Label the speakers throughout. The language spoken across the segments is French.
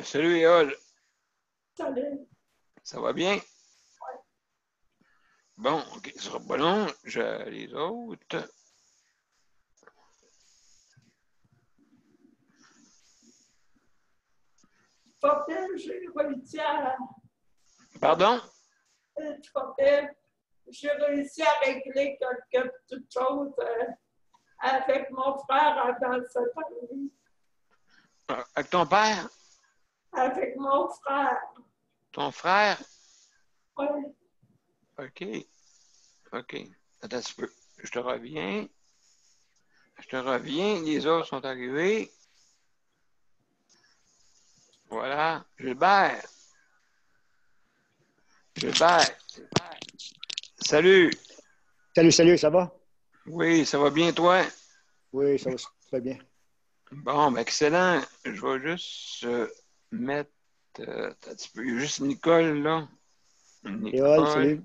Speaker 1: Salut, Éole.
Speaker 2: Salut.
Speaker 1: Ça va bien? Bon, OK, ce sera pas long. Les autres.
Speaker 2: Pas pire, j'ai réussi à.
Speaker 1: Pardon?
Speaker 2: Pas pire. J'ai réussi à régler quelques petites choses avec mon frère dans cette année.
Speaker 1: Avec ton père?
Speaker 2: Avec mon frère.
Speaker 1: Ton frère?
Speaker 2: Oui.
Speaker 1: OK. OK. Attends un petit peu. Je te reviens. Les autres sont arrivés. Voilà. Gilbert. Salut.
Speaker 3: Salut, ça va?
Speaker 1: Oui, ça va bien, toi?
Speaker 3: Oui, ça va super bien.
Speaker 1: Bon, ben excellent. Je vais juste mettre. Attends un petit peu. Il y a juste Nicole, là.
Speaker 3: Éole,
Speaker 1: Nicole.
Speaker 3: salut.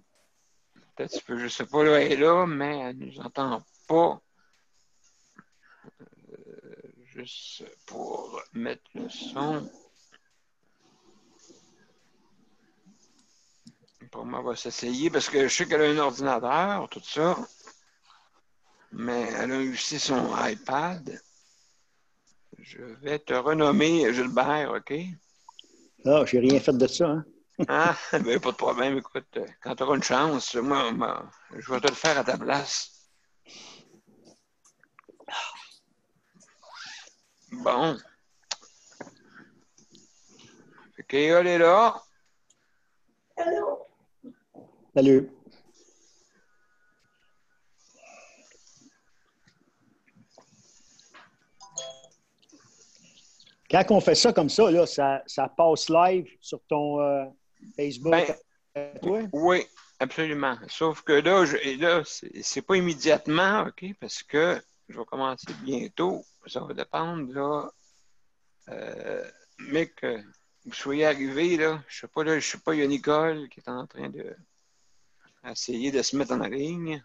Speaker 1: Peut-être un petit peu, je sais pas, là, elle est là, mais elle ne nous entend pas. Juste pour mettre le son. Pour moi, on va s'essayer parce que je sais qu'elle a un ordinateur, tout ça. Mais elle a aussi son iPad. Je vais te renommer Gilbert, OK?
Speaker 3: Ah, j'ai rien fait de ça, hein?
Speaker 1: Ah, ben pas de problème, écoute, quand tu auras une chance, moi, je vais te le faire à ta place. Bon. Fait qu'Éole est là.
Speaker 2: Hello.
Speaker 3: Salut. Quand on fait ça comme ça, là, ça passe live sur ton Facebook.
Speaker 1: Ben, oui, absolument. Sauf que là, c'est pas immédiatement, OK, parce que je vais commencer bientôt. Ça va dépendre, là. Mais que vous soyez arrivés, là, je sais pas, il y a Nicole qui est en train de essayer de se mettre en ligne.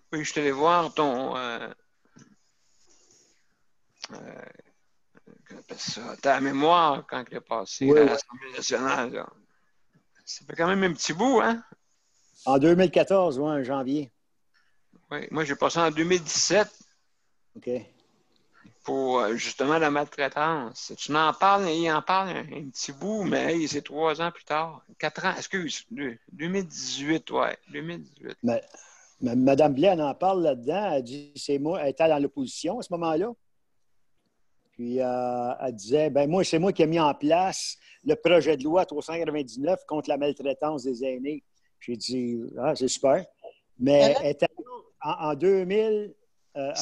Speaker 1: Puis je suis allé voir ton ta mémoire quand il est passé
Speaker 3: Oui,
Speaker 1: à
Speaker 3: oui.
Speaker 1: l'Assemblée nationale. Là. Ça fait quand même un petit bout, hein?
Speaker 3: En 2014, oui, en janvier.
Speaker 1: Oui. Moi, j'ai passé en 2017
Speaker 3: OK.
Speaker 1: pour justement la maltraitance. Tu en parles, il en parle un petit bout, mais hey, c'est 3 ans plus tard. 4 ans, excuse, 2018, ouais, 2018.
Speaker 3: Madame Blais, elle en parle là-dedans. Elle dit, c'est moi, elle était dans l'opposition à ce moment-là. Puis elle disait, ben moi, c'est moi qui ai mis en place le projet de loi 399 contre la maltraitance des aînés. J'ai dit, ah, c'est super. Mais elle était en 2000, en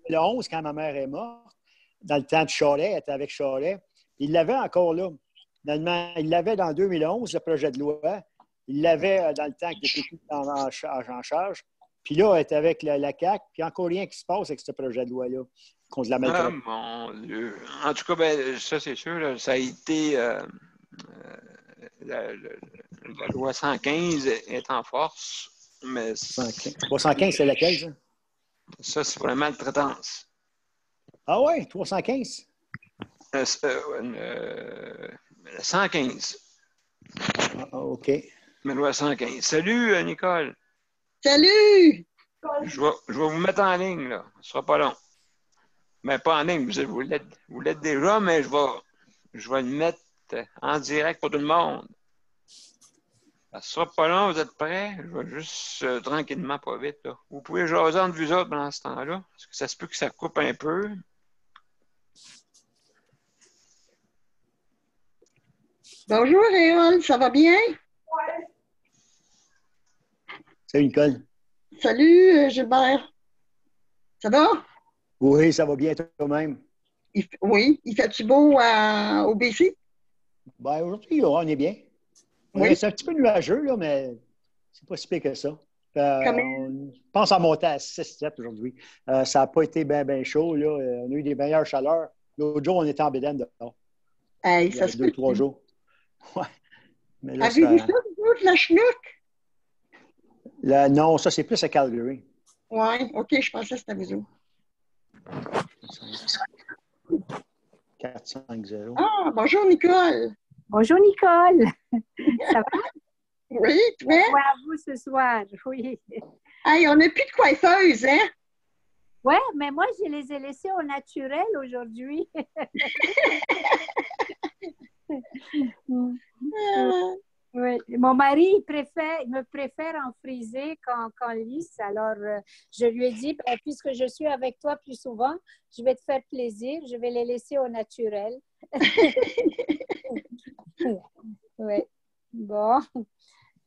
Speaker 3: 2011, quand ma mère est morte, dans le temps de Charest, elle était avec Charest. Il l'avait encore là. Finalement, il l'avait dans 2011, le projet de loi. Il l'avait dans le temps que était en charge. Puis là, elle est avec la CAQ. Puis encore rien qui se passe avec ce projet de loi-là contre la
Speaker 1: Ah,
Speaker 3: maltraitance.
Speaker 1: mon Dieu. En tout cas, ben, ça, c'est sûr, là, ça a été. La loi 115 est en force, mais
Speaker 3: 315, c'est laquelle, ça?
Speaker 1: ça, c'est pour la maltraitance.
Speaker 3: Ah ouais, 315?
Speaker 1: 115.
Speaker 3: Ah, OK.
Speaker 1: La loi 115. Salut, Nicole.
Speaker 4: Salut!
Speaker 1: Je vais vous mettre en ligne, là. Ce sera pas long. Mais pas en ligne, vous l'êtes déjà, mais je vais le mettre en direct pour tout le monde. Ça sera pas long, vous êtes prêts? Je vais juste tranquillement, pas vite, là. Vous pouvez jaser entre vous autres pendant ce temps-là. Parce que ça se peut que ça coupe un peu.
Speaker 4: Bonjour, Réol, ça va bien?
Speaker 2: Ouais.
Speaker 3: Salut, Nicole.
Speaker 4: Salut, Gilbert. Ça va?
Speaker 3: Oui, ça va bien toi-même.
Speaker 4: Oui, il fait-tu beau au BC?
Speaker 3: Ben, aujourd'hui, on est bien.
Speaker 4: Oui.
Speaker 3: C'est un petit peu nuageux, là, mais c'est pas si pire que ça.
Speaker 4: Comment?
Speaker 3: On pense en monter à 6-7 aujourd'hui. Ça n'a pas été bien chaud. Là. On a eu des meilleures chaleurs. L'autre jour, on était en bédaine dehors.
Speaker 4: Hey,
Speaker 3: Il y
Speaker 4: ça
Speaker 3: a
Speaker 4: se
Speaker 3: 2-3
Speaker 4: peut.
Speaker 3: jours. Ouais. Mais là,
Speaker 4: Avez-vous ça, vous autres, la Chinook?
Speaker 3: non, ça, c'est plus à Calgary.
Speaker 4: Oui, OK, je pensais que c'était vous autres.
Speaker 3: 4-5-0.
Speaker 4: Ah, bonjour, Nicole.
Speaker 5: Bonjour Nicole, ça va?
Speaker 4: Oui, toi?
Speaker 5: Moi à vous ce soir, oui.
Speaker 4: Hey, on n'a plus de coiffeuse, hein?
Speaker 5: Ouais, mais moi je les ai laissés au naturel aujourd'hui. Oui. Mon mari il me préfère en frisé qu'en lisse. Alors, je lui ai dit, ben, puisque je suis avec toi plus souvent, je vais te faire plaisir, je vais les laisser au naturel. Oui. Bon.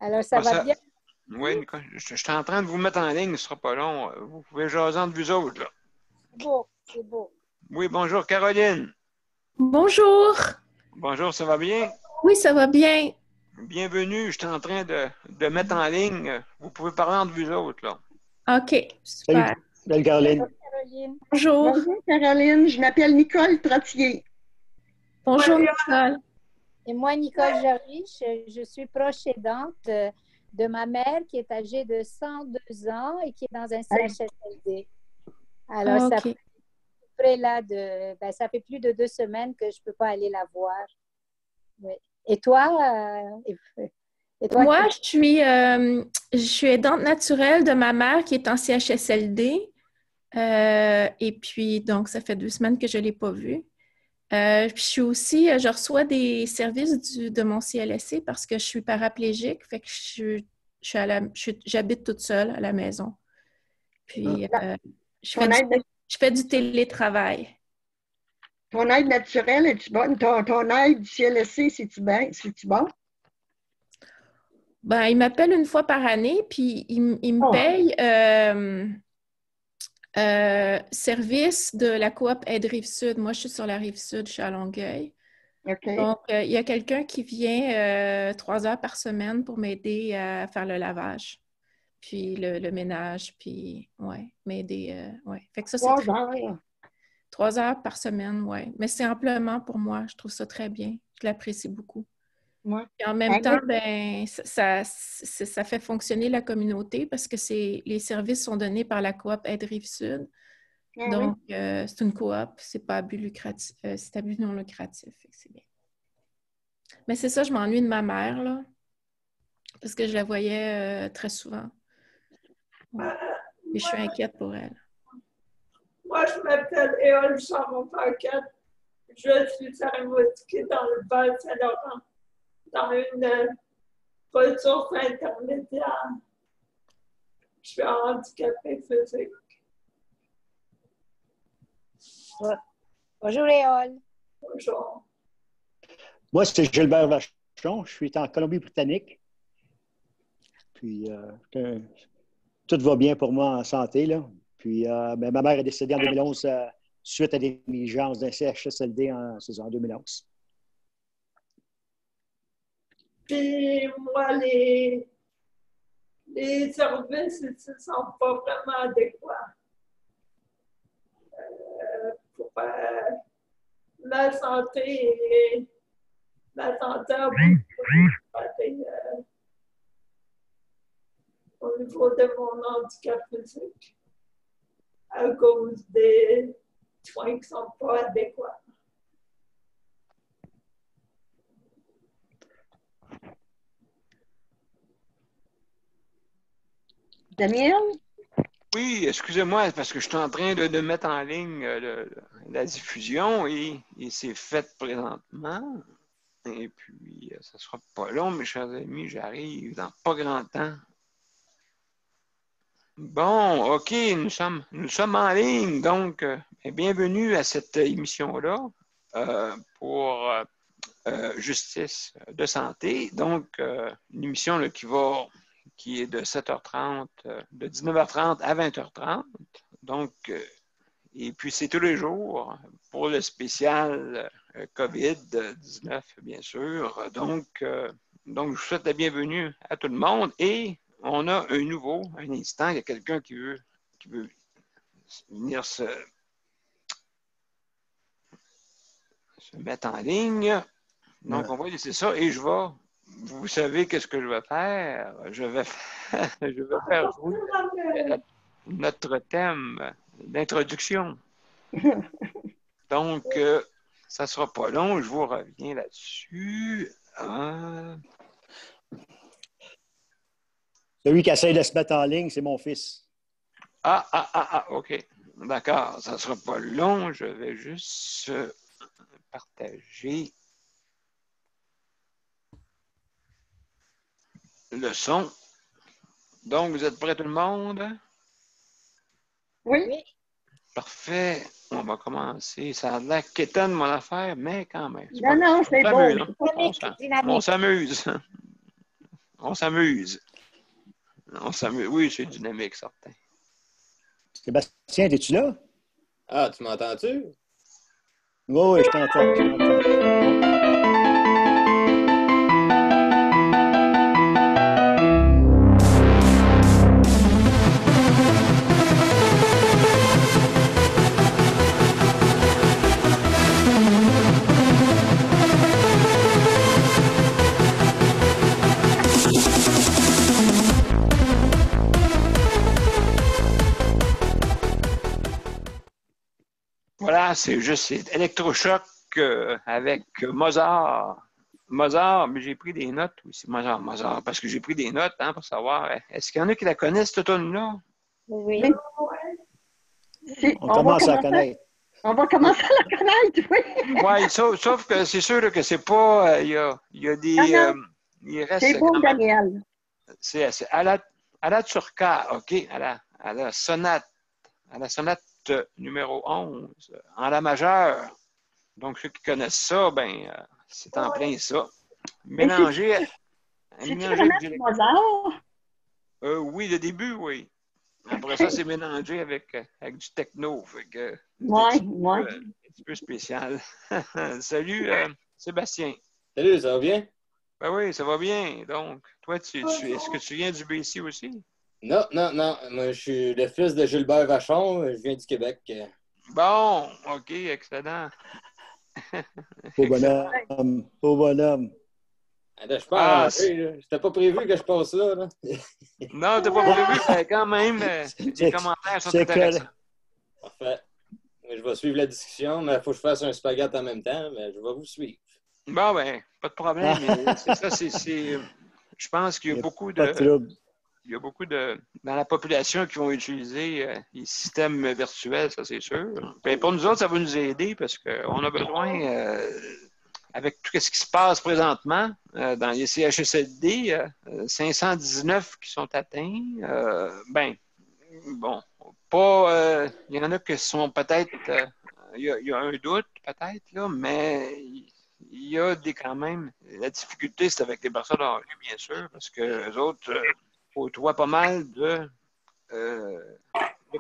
Speaker 5: Alors, ça va bien?
Speaker 1: Oui, Nicole, je suis en train de vous mettre en ligne, ce ne sera pas long. Vous pouvez jaser entre vous autres, là.
Speaker 5: C'est beau, c'est beau.
Speaker 1: Oui, bonjour, Caroline.
Speaker 6: Bonjour.
Speaker 1: Bonjour, ça va bien?
Speaker 6: Oui, ça va bien.
Speaker 1: Bienvenue, je suis en train de mettre en ligne. Vous pouvez parler entre vous autres, là.
Speaker 6: OK, super.
Speaker 3: Salut, Caroline.
Speaker 5: Bonjour, Caroline.
Speaker 6: Bonjour.
Speaker 4: Bonjour, Caroline. Je m'appelle Nicole Trottier.
Speaker 6: Bonjour, Nicole.
Speaker 5: Et moi, Nicole Jarry, je suis proche aidante de ma mère qui est âgée de 102 ans et qui est dans un CHSLD. Alors, ça
Speaker 6: OK.
Speaker 5: ça fait plus de 2 semaines que je ne peux pas aller la voir. Oui. Et toi?
Speaker 6: Moi, je suis aidante naturelle de ma mère qui est en CHSLD. Et puis, donc, ça fait 2 semaines que je ne l'ai pas vue. Puis je reçois des services de mon CLSC parce que je suis paraplégique, fait que j'habite toute seule à la maison. Puis, je fais du télétravail.
Speaker 4: Ton aide naturelle, es-tu bonne? Ton aide du CLSC, c'est-tu bon?
Speaker 6: Ben, il m'appelle une fois par année, puis il me paye service de la coop Aide Rive-Sud. Moi, je suis sur la Rive-Sud, je suis à Longueuil.
Speaker 4: OK.
Speaker 6: Donc, il y a quelqu'un qui vient 3 heures par semaine pour m'aider à faire le lavage, puis le ménage, puis, ouais, m'aider, ouais. Fait que ça, c'est
Speaker 4: 3 heures.
Speaker 6: 3 heures par semaine, ouais. Mais c'est amplement pour moi. Je trouve ça très bien. Je l'apprécie beaucoup.
Speaker 4: Ouais.
Speaker 6: Et en même temps, ben, ça fait fonctionner la communauté parce que les services sont donnés par la coop Aide Rive-Sud.
Speaker 4: Ah,
Speaker 6: Donc,
Speaker 4: oui.
Speaker 6: c'est une coop, c'est pas à but lucratif, c'est à but non lucratif. Fait que c'est bien. Mais c'est ça, je m'ennuie de ma mère, là, parce que je la voyais très souvent. Ouais. Et je suis inquiète pour elle.
Speaker 2: Moi, je m'appelle Éole Charon-Paquette. Je suis aéronautiquée dans le Val-Saint-Laurent, dans une ressource intermédiaire. Je suis handicapée physique.
Speaker 5: Bonjour, Réol.
Speaker 2: Bonjour.
Speaker 3: Moi, c'est Gilbert Vachon. Je suis en Colombie-Britannique. Puis, tout va bien pour moi en santé, là. Puis, ma mère est décédée en 2011 suite à des négligences d'un CHSLD en 2011.
Speaker 2: Puis, moi, les services ici ne sont pas vraiment adéquats pour la santé et la santé au niveau de mon handicap physique à cause des soins qui ne sont pas adéquats.
Speaker 4: Daniel?
Speaker 1: Oui, excusez-moi, parce que je suis en train de mettre en ligne la diffusion et c'est fait présentement. Et puis, ça ne sera pas long, mes chers amis, j'arrive dans pas grand temps. Bon, OK, nous sommes en ligne, donc bienvenue à cette émission-là pour Justice de santé. Donc, une émission là, qui est de 7h30, de 19h30 à 20h30. Donc, et puis c'est tous les jours pour le spécial COVID-19, bien sûr. Donc, je vous souhaite la bienvenue à tout le monde et on a un instant, il y a quelqu'un qui veut venir se mettre en ligne. Donc, on va laisser ça et vous savez qu'est-ce que je vais faire? Je vais faire jouer notre thème d'introduction. Donc, ça ne sera pas long, je vous reviens là-dessus.
Speaker 3: Celui qui essaie de se mettre en ligne, c'est mon fils.
Speaker 1: OK. D'accord, ça ne sera pas long, je vais juste partager le son. Donc, vous êtes prêts tout le monde?
Speaker 4: Oui.
Speaker 1: Parfait. On va commencer. Ça a l'air qu'étonne mon affaire, mais quand même.
Speaker 4: Non, c'est bon.
Speaker 1: On s'amuse. On s'amuse. Oui, c'est dynamique, certain.
Speaker 3: Sébastien, es-tu là?
Speaker 7: Ah, tu m'entends-tu?
Speaker 3: Oui, je t'entends.
Speaker 1: Voilà, c'est électrochoc avec Mozart. Mozart, mais j'ai pris des notes aussi. Mozart, parce que j'ai pris des notes pour savoir. Est-ce qu'il y en a qui la connaissent, cette tune-là?
Speaker 5: Oui.
Speaker 3: On commence à la connaître.
Speaker 4: On va commencer à la connaître, oui.
Speaker 1: Oui, sauf que c'est sûr là, que c'est pas. Il y a des. Il reste.
Speaker 4: C'est beau, Daniel.
Speaker 1: C'est à la turca, OK? À la sonate numéro 11, en la majeure. Donc, ceux qui connaissent ça, c'est en plein ça. Mélangé.
Speaker 4: C'est-tu vraiment Mozart?
Speaker 1: Oui, le début, oui. Après ça, c'est mélangé avec du techno.
Speaker 4: Oui.
Speaker 1: Un petit peu spécial. Salut, Sébastien.
Speaker 7: Salut, ça va bien?
Speaker 1: Ben oui, ça va bien. Donc, toi, est-ce que tu viens du BC aussi?
Speaker 7: Non. Moi, je suis le fils de Gilbert Vachon. Je viens du Québec.
Speaker 1: Bon, OK, excellent.
Speaker 3: Beau bonhomme.
Speaker 7: Attends, je parle. C'était pas prévu que je passe là.
Speaker 1: Non, t'as pas prévu, mais quand même, les commentaires sont intéressants.
Speaker 7: Parfait. Je vais suivre la discussion, mais il faut que je fasse un spaghette en même temps, mais je vais vous suivre.
Speaker 1: Bon, pas de problème. C'est ça, je pense qu'il y a beaucoup dans la population qui vont utiliser les systèmes virtuels, ça c'est sûr. Pour nous autres, ça va nous aider parce qu'on a besoin, avec tout ce qui se passe présentement, dans les CHSLD, 519 qui sont atteints, il y en a qui sont peut-être, il y a un doute peut-être, là, mais il y a quand même, la difficulté, c'est avec les personnes âgées, bien sûr, parce que les autres côtoient pas mal de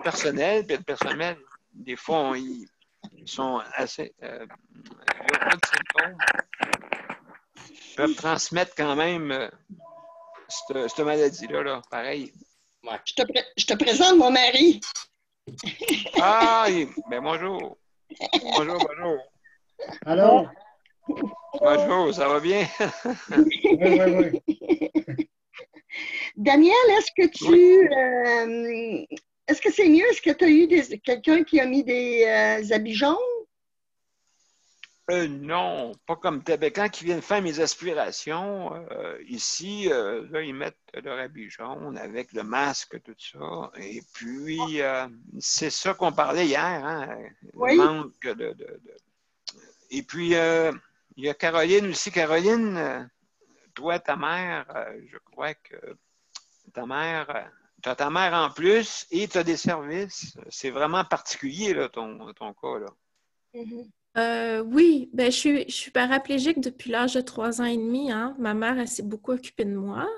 Speaker 1: personnel, puis le personnel, des fois, ils sont assez, ils n'ont pas de symptômes. Ils peuvent transmettre quand même cette maladie-là, là, pareil.
Speaker 7: Ouais.
Speaker 4: Je te présente mon mari.
Speaker 1: Bonjour. Bonjour.
Speaker 3: Allô?
Speaker 1: Bonjour, ça va bien?
Speaker 3: Oui.
Speaker 4: Daniel, est-ce que c'est mieux? Est-ce que tu as eu quelqu'un qui a mis des habits jaunes?
Speaker 1: Non, pas comme tel. Quand ils viennent faire mes aspirations, ici, là, ils mettent leur habit jaune avec le masque, tout ça. Et puis, c'est ça qu'on parlait hier,
Speaker 4: Oui.
Speaker 1: Le manque de... Et puis, il y a Caroline aussi. Caroline, toi, ta mère, je crois que ta mère, tu as ta mère en plus et tu as des services. C'est vraiment particulier, là, ton cas, là.
Speaker 6: Oui, ben, je suis paraplégique depuis l'âge de 3 ans et demi. Hein. Ma mère, elle s'est beaucoup occupée de moi.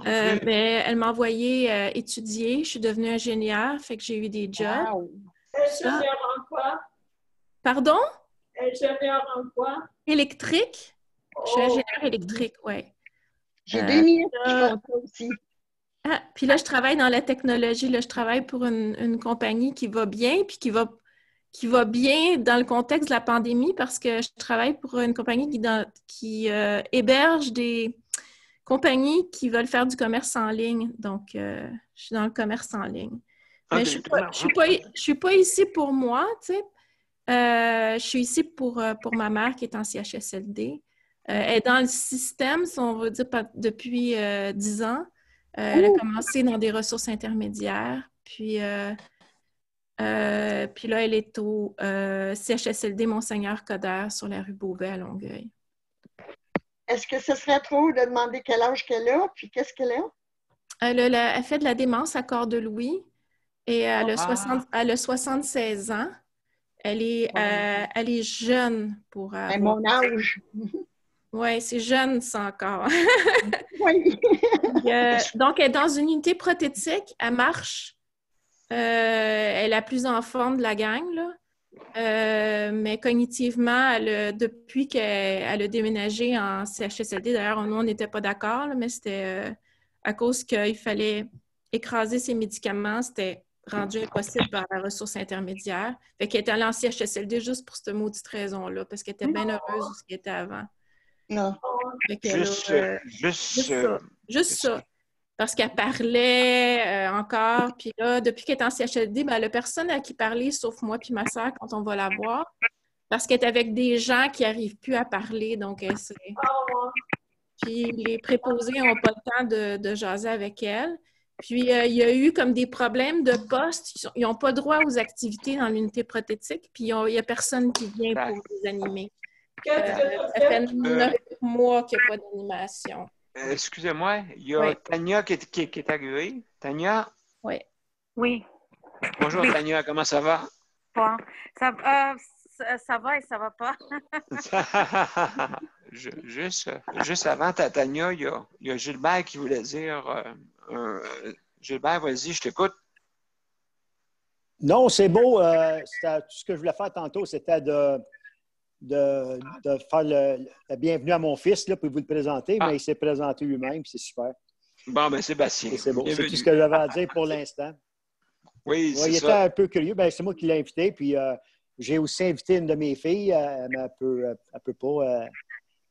Speaker 6: Mais elle m'a envoyé étudier. Je suis devenue ingénieure, fait que j'ai eu des jobs.
Speaker 4: Wow.
Speaker 2: Ingénieur en quoi?
Speaker 6: Pardon?
Speaker 2: Ingénieur en quoi?
Speaker 6: Électrique? Je suis
Speaker 2: Oh,
Speaker 6: ingénieure électrique, oui.
Speaker 4: J'ai des nièces qui
Speaker 6: là-
Speaker 4: font ça aussi.
Speaker 6: Puis là, je travaille dans la technologie. Là, je travaille pour une compagnie qui va bien, puis qui va bien dans le contexte de la pandémie parce que je travaille pour une compagnie qui héberge des compagnies qui veulent faire du commerce en ligne. Donc, je suis dans le commerce en ligne. Mais je suis pas ici pour moi, tu sais. Je suis ici pour ma mère qui est en CHSLD. Elle est dans le système, si on veut dire, depuis 10 ans. Elle a commencé dans des ressources intermédiaires. Puis là, elle est au CHSLD Monseigneur Coderre sur la rue Beauvais à Longueuil.
Speaker 4: Est-ce que ce serait trop de demander quel âge qu'elle a, puis qu'est-ce qu'elle a?
Speaker 6: Elle fait de la démence à Corps-de-Louis et elle a 76 ans. Elle est jeune pour
Speaker 4: À
Speaker 6: avoir...
Speaker 4: mon âge.
Speaker 6: Oui, c'est jeune, ça encore.
Speaker 4: Oui.
Speaker 6: Donc, elle est dans une unité prothétique. Elle marche. Elle est la plus en forme de la gang, là. Mais cognitivement, depuis qu'elle a déménagé en CHSLD, d'ailleurs, nous, on n'était pas d'accord, là, mais c'était à cause qu'il fallait écraser ses médicaments. C'était rendu impossible par la ressource intermédiaire. Fait qu'elle était allée en CHSLD juste pour cette maudite raison-là, parce qu'elle était bien heureuse où elle était avant.
Speaker 4: Non.
Speaker 6: Fait qu'elle
Speaker 1: Juste
Speaker 6: ça. Parce qu'elle parlait encore. Puis là, depuis qu'elle est en CHSLD, ben, elle n'a personne à qui parler, sauf moi puis ma soeur quand on va la voir. Parce qu'elle est avec des gens qui n'arrivent plus à parler. Donc, puis les préposés n'ont pas le temps de jaser avec elle. Puis, il y a eu comme des problèmes de poste. Ils n'ont pas droit aux activités dans l'unité prothétique. Puis, il n'y a personne qui vient pour les animer. Ça fait 9 mois qu'il n'y a pas d'animation.
Speaker 1: Excusez-moi, il y a Tania qui est arrivée. Tania?
Speaker 6: Oui.
Speaker 8: Oui.
Speaker 1: Bonjour Tania, comment ça va?
Speaker 8: Bon. Ça va et ça va pas.
Speaker 1: Juste avant Tania, il y a Gilbert qui voulait dire... Gilbert, vas-y, je t'écoute.
Speaker 3: Non, c'est beau. Tout ce que je voulais faire tantôt, c'était de faire la bienvenue à mon fils, là, pour vous le présenter, mais il s'est présenté lui-même, c'est super.
Speaker 1: Bon, ben Sébastien.
Speaker 3: C'est beau. C'est tout ce que j'avais à dire pour l'instant.
Speaker 1: Oui, c'est ça.
Speaker 3: Il était un peu curieux. Ben, c'est moi qui l'ai invité, puis j'ai aussi invité une de mes filles, mais elle peut pas,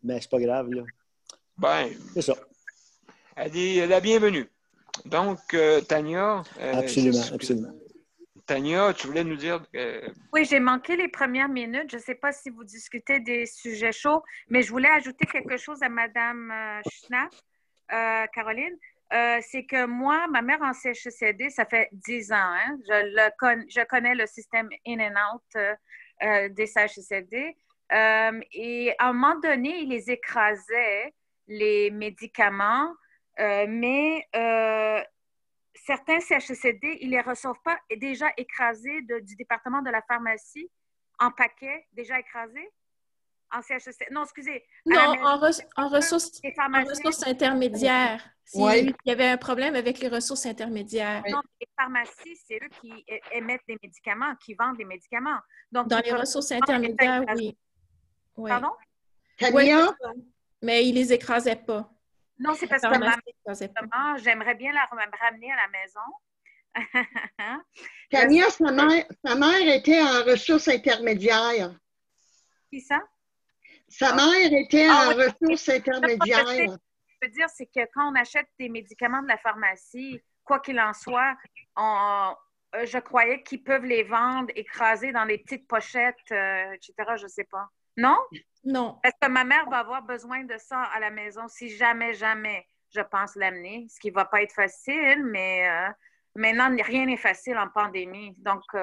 Speaker 3: mais c'est pas grave, là.
Speaker 1: Ben,
Speaker 3: c'est ça.
Speaker 1: Elle est la bienvenue. Donc, Tania...
Speaker 3: absolument.
Speaker 1: Tania, tu voulais nous dire...
Speaker 8: Oui, j'ai manqué les premières minutes. Je ne sais pas si vous discutez des sujets chauds, mais je voulais ajouter quelque chose à Mme Schnapp, Caroline. C'est que moi, ma mère en CHSLD, ça fait 10 ans. Hein? Je connais le système in and out des CHSLD. Et à un moment donné, ils les écrasaient, les médicaments, mais... certains CHSLD, ils ne les reçoivent pas déjà écrasés du département de la pharmacie en paquet, déjà écrasés? En CHSLD. Non, excusez.
Speaker 6: Non, en ressources intermédiaires. Il y avait un problème avec les ressources intermédiaires.
Speaker 8: Non, les pharmacies, c'est eux qui émettent des médicaments, qui vendent des médicaments. Donc,
Speaker 6: dans les ressources intermédiaires, oui.
Speaker 8: Pardon?
Speaker 6: Oui, mais ils ne les écrasaient pas.
Speaker 8: Non, c'est parce que j'aimerais bien la ramener à la maison.
Speaker 4: Tania, sa mère était en ressources intermédiaires.
Speaker 8: Qui ça?
Speaker 4: Sa mère était en ressources intermédiaires.
Speaker 8: Ce que je veux dire, c'est que quand on achète des médicaments de la pharmacie, quoi qu'il en soit, je croyais qu'ils peuvent les vendre écrasés dans des petites pochettes, etc. Je ne sais pas. Non?
Speaker 6: Non.
Speaker 8: Parce que ma mère va avoir besoin de ça à la maison si jamais je pense l'amener, ce qui ne va pas être facile, mais maintenant, rien n'est facile en pandémie. Donc, ce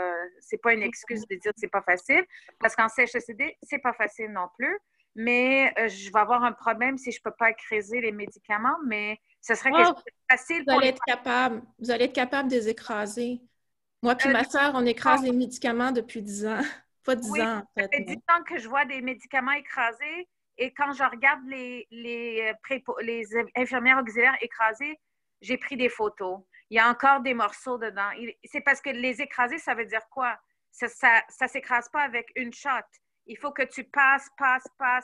Speaker 8: n'est pas une excuse de dire que ce n'est pas facile, parce qu'en CHSLD, ce n'est pas facile non plus. mais je vais avoir un problème si je ne peux pas écraser les médicaments, mais ce serait
Speaker 6: Oh,
Speaker 8: facile
Speaker 6: vous
Speaker 8: pour
Speaker 6: allez
Speaker 8: les...
Speaker 6: être capable. Vous allez être capable de les écraser. Moi puis ma sœur, on écrase les médicaments depuis 10 ans. Pas 10
Speaker 8: Oui,
Speaker 6: ans, en
Speaker 8: ça
Speaker 6: fait.
Speaker 8: fait 10 ans que je vois des médicaments écrasés et quand je regarde les infirmières auxiliaires écrasées, j'ai pris des photos. Il y a encore des morceaux dedans. C'est parce que les écraser, ça veut dire quoi? Ça ne s'écrase pas avec une shot. Il faut que tu passes,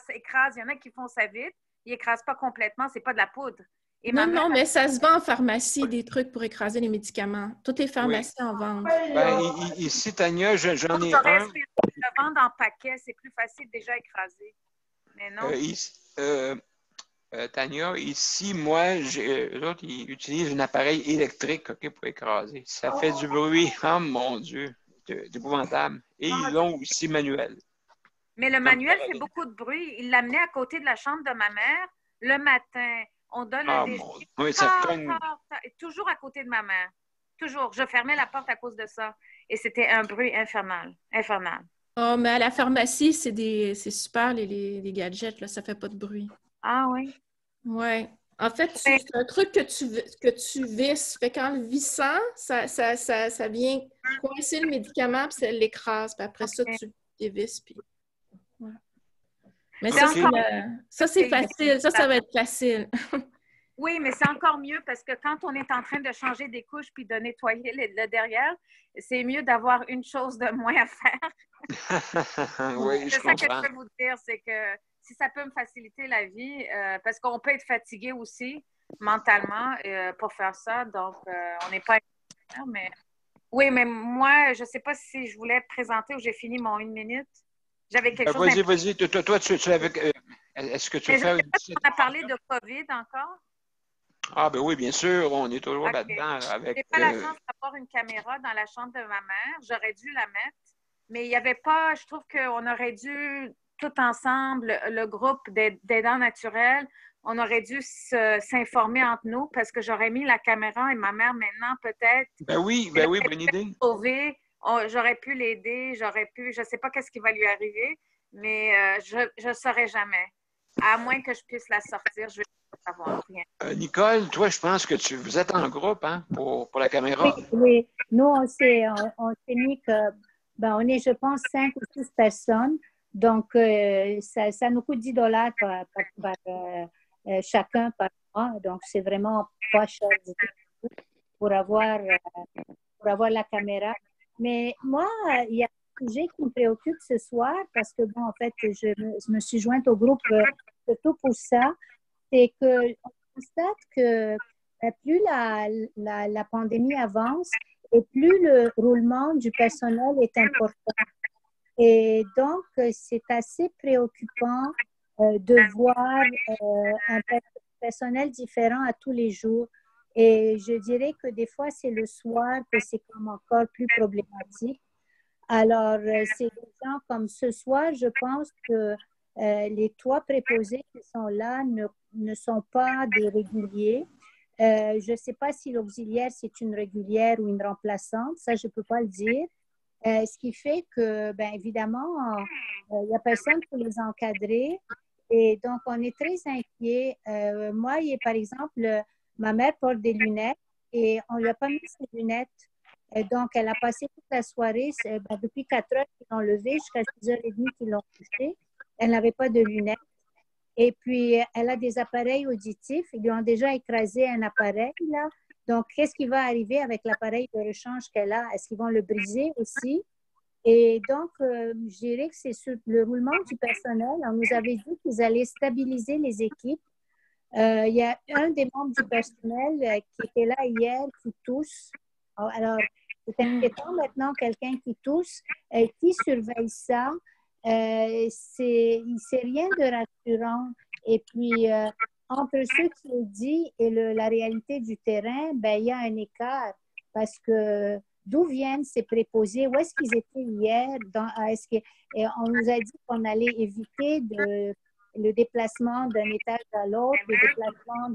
Speaker 8: écrases. Il y en a qui font ça vite. Ils n'écrasent pas complètement. Ce n'est pas de la poudre. Et
Speaker 6: Non, non, mais ça se vend en pharmacie, des trucs pour écraser les médicaments. Toutes les pharmacies en vendent.
Speaker 1: Ben, ici, Tania, j'en ai
Speaker 8: j'aurais
Speaker 1: un.
Speaker 8: espéré le vendre en paquet. C'est plus facile déjà écrasé. Mais non.
Speaker 1: Tania, ici, moi, eux autres, ils utilisent un appareil électrique, OK, pour écraser. Ça fait du bruit. Oh mon Dieu, c'est épouvantable. Et ils l'ont aussi manuel.
Speaker 8: Mais le manuel fait beaucoup de bruit. Il l'amenait à côté de la chambre de ma mère le matin. On donne un déjeuner.
Speaker 1: Oui, ça cogne.
Speaker 8: Toujours à côté de ma mère. Toujours. Je fermais la porte à cause de ça. Et c'était un bruit infernal. Infernal.
Speaker 6: Oh, mais à la pharmacie, c'est super, les gadgets, là, ça fait pas de bruit.
Speaker 8: Ah oui?
Speaker 6: Oui. En fait, c'est un truc que tu visses. Fait qu'en le vissant, ça vient coincer le médicament, puis ça l'écrase. Puis après ça, tu le dévisses. Puis... Ouais. Mais ça, c'est facile. Ça va être facile.
Speaker 8: Oui, mais c'est encore mieux parce que quand on est en train de changer des couches puis de nettoyer le derrière, c'est mieux d'avoir une chose de moins à faire.
Speaker 1: Oui, je comprends.
Speaker 8: C'est ça que je peux vous dire, c'est que si ça peut me faciliter la vie, parce qu'on peut être fatigué aussi mentalement pour faire ça, donc on n'est pas... Mais... Oui, mais moi, je ne sais pas si je voulais présenter ou j'ai fini mon 1 minute. J'avais quelque chose...
Speaker 1: Vas-y. Toi, tu avais... Est-ce que tu veux faire une...
Speaker 8: On a parlé de COVID encore?
Speaker 1: Ah, ben oui, bien sûr, on est toujours là-dedans.
Speaker 8: Je n'ai pas la chance d'avoir une caméra dans la chambre de ma mère. J'aurais dû la mettre, mais il n'y avait pas... Je trouve qu'on aurait dû, tout ensemble, le groupe d'aidants naturels, on aurait dû s'informer entre nous parce que j'aurais mis la caméra et ma mère, maintenant, peut-être...
Speaker 1: Ben oui, bonne idée.
Speaker 8: J'aurais pu l'aider, je ne sais pas qu'est-ce qui va lui arriver, mais je ne saurais jamais. À moins que je puisse la sortir, je vais pas savoir rien.
Speaker 1: Nicole, toi, je pense que vous êtes en groupe hein, pour la caméra.
Speaker 5: Oui. Nous, on s'est mis que, on est, je pense, 5 ou 6 personnes. Donc, ça nous coûte $10 par chacun par mois. Donc, c'est vraiment pas cher du tout pour avoir la caméra. Mais moi, il y a un sujet qui me préoccupe ce soir parce que, en fait, je me suis jointe au groupe surtout pour ça. C'est qu'on constate que plus la pandémie avance et plus le roulement du personnel est important. Et donc, c'est assez préoccupant de voir un personnel différent à tous les jours. Et je dirais que des fois, c'est le soir que c'est comme encore plus problématique. Alors, c'est des gens comme ce soir, je pense que les 3 préposés qui sont là ne sont pas des réguliers. Je ne sais pas si l'auxiliaire, c'est une régulière ou une remplaçante. Ça, je ne peux pas le dire. Ce qui fait que, évidemment, il n'y a personne pour les encadrer. Et donc, on est très inquiets. Moi, par exemple, ma mère porte des lunettes et on ne lui a pas mis ses lunettes. Donc, elle a passé toute la soirée, depuis 4 heures qu'ils l'ont levée, jusqu'à 6h30 qu'ils l'ont couchée. Elle n'avait pas de lunettes. Et puis, elle a des appareils auditifs. Ils lui ont déjà écrasé un appareil, là. Donc, qu'est-ce qui va arriver avec l'appareil de rechange qu'elle a? Est-ce qu'ils vont le briser aussi? Et donc, je dirais que c'est sur le roulement du personnel. On nous avait dit qu'ils allaient stabiliser les équipes. Il y a un des membres du personnel qui était là hier qui tousse. Alors, c'est inquiétant maintenant, quelqu'un qui tousse, qui surveille ça. Il ne sait rien de rassurant. Et puis, entre ce qui est dit et la réalité du terrain, il y a un écart. Parce que d'où viennent ces préposés? Où est-ce qu'ils étaient hier? Et on nous a dit qu'on allait éviter le déplacement d'un étage à l'autre, le déplacement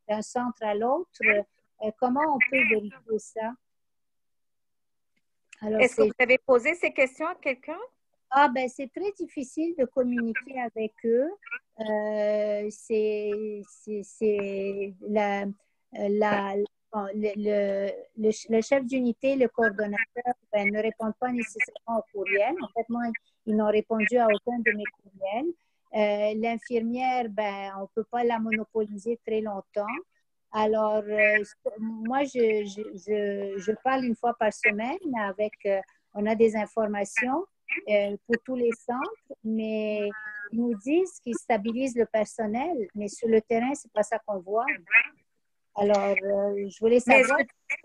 Speaker 5: d'un centre à l'autre. Comment on peut vérifier ça?
Speaker 8: Est-ce que vous avez posé ces questions à quelqu'un?
Speaker 5: Ah, ben, c'est très difficile de communiquer avec eux. Bon, le chef d'unité, le coordonnateur, ben, ne répondent pas nécessairement aux courriels. En fait, moi, ils n'ont répondu à aucun de mes courriels. L'infirmière, ben, on ne peut pas la monopoliser très longtemps. Alors, moi, je parle une fois par semaine avec, on a des informations pour tous les centres, mais ils nous disent qu'ils stabilisent le personnel, mais sur le terrain, c'est pas ça qu'on voit. Alors, je voulais savoir.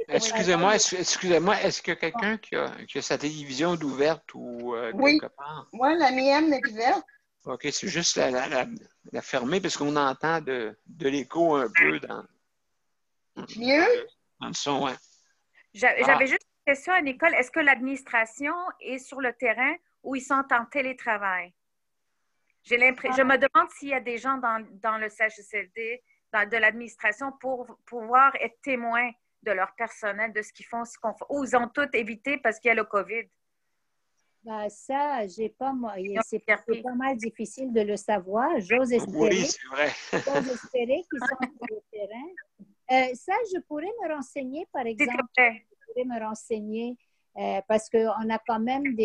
Speaker 1: Excusez-moi, est-ce qu'il y a quelqu'un qui a sa télévision d'ouverte ou
Speaker 4: Oui.
Speaker 1: quelque part?
Speaker 4: Moi, la mienne est ouverte.
Speaker 1: OK, c'est juste la fermer parce qu'on entend de l'écho un peu dans
Speaker 4: Mieux?
Speaker 1: le son. Ouais.
Speaker 8: J'avais juste une question à Nicole. Est-ce que l'administration est sur le terrain ou ils sont en télétravail? Je me demande s'il y a des gens dans le CHSLD, de l'administration, pour pouvoir être témoins de leur personnel, de ce qu'ils font, ou ils ont tout évité parce qu'il y a le COVID.
Speaker 5: Ben, ça, j'ai pas, c'est pas mal difficile de le savoir. J'ose espérer.
Speaker 1: Oui, c'est vrai.
Speaker 5: J'ose espérer qu'ils sont sur le terrain. Ça, je pourrais me renseigner, par exemple. Je pourrais me renseigner parce qu'on a quand même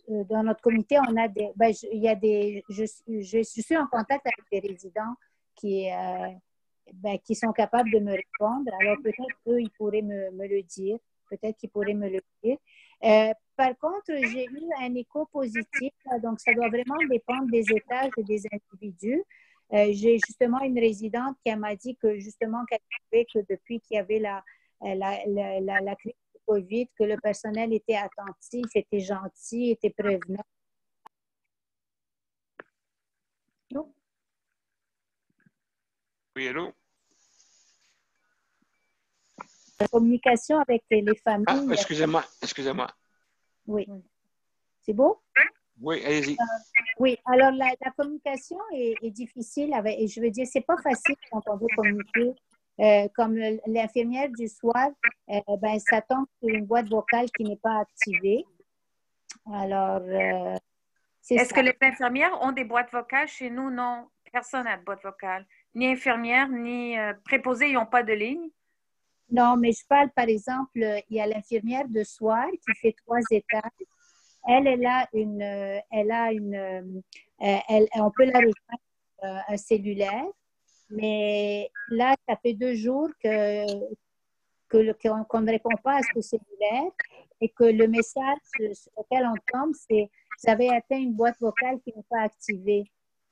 Speaker 5: dans notre comité, on a il y a je suis en contact avec des résidents qui sont capables de me répondre. Alors, peut-être eux, ils pourraient me le dire. Peut-être qu'ils pourraient me le dire. Par contre, j'ai eu un écho positif, donc ça doit vraiment dépendre des étages et des individus. J'ai justement une résidente qui m'a dit que justement qu'elle trouvait que depuis qu'il y avait la crise du COVID, que le personnel était attentif, était gentil, était prévenant.
Speaker 1: Oui, allô?
Speaker 5: La communication avec les familles.
Speaker 1: Ah, excusez-moi.
Speaker 5: Oui. C'est beau?
Speaker 1: Oui, allez-y.
Speaker 5: Oui, alors la communication est difficile. Et je veux dire, c'est pas facile quand on veut communiquer. Comme l'infirmière du soir, ben, ça tombe sur une boîte vocale qui n'est pas activée. Alors,
Speaker 8: est-ce que les infirmières ont des boîtes vocales? Chez nous, non. Personne n'a de boîte vocale. Ni infirmière, ni préposés, ils n'ont pas de ligne.
Speaker 5: Non, mais je parle, par exemple, il y a l'infirmière de soir qui fait 3 étages. On peut la rejoindre un cellulaire, mais là, ça fait 2 jours qu'on ne répond pas à ce cellulaire et que le message sur lequel on tombe, c'est « Vous avez atteint une boîte vocale qui n'est pas activée. »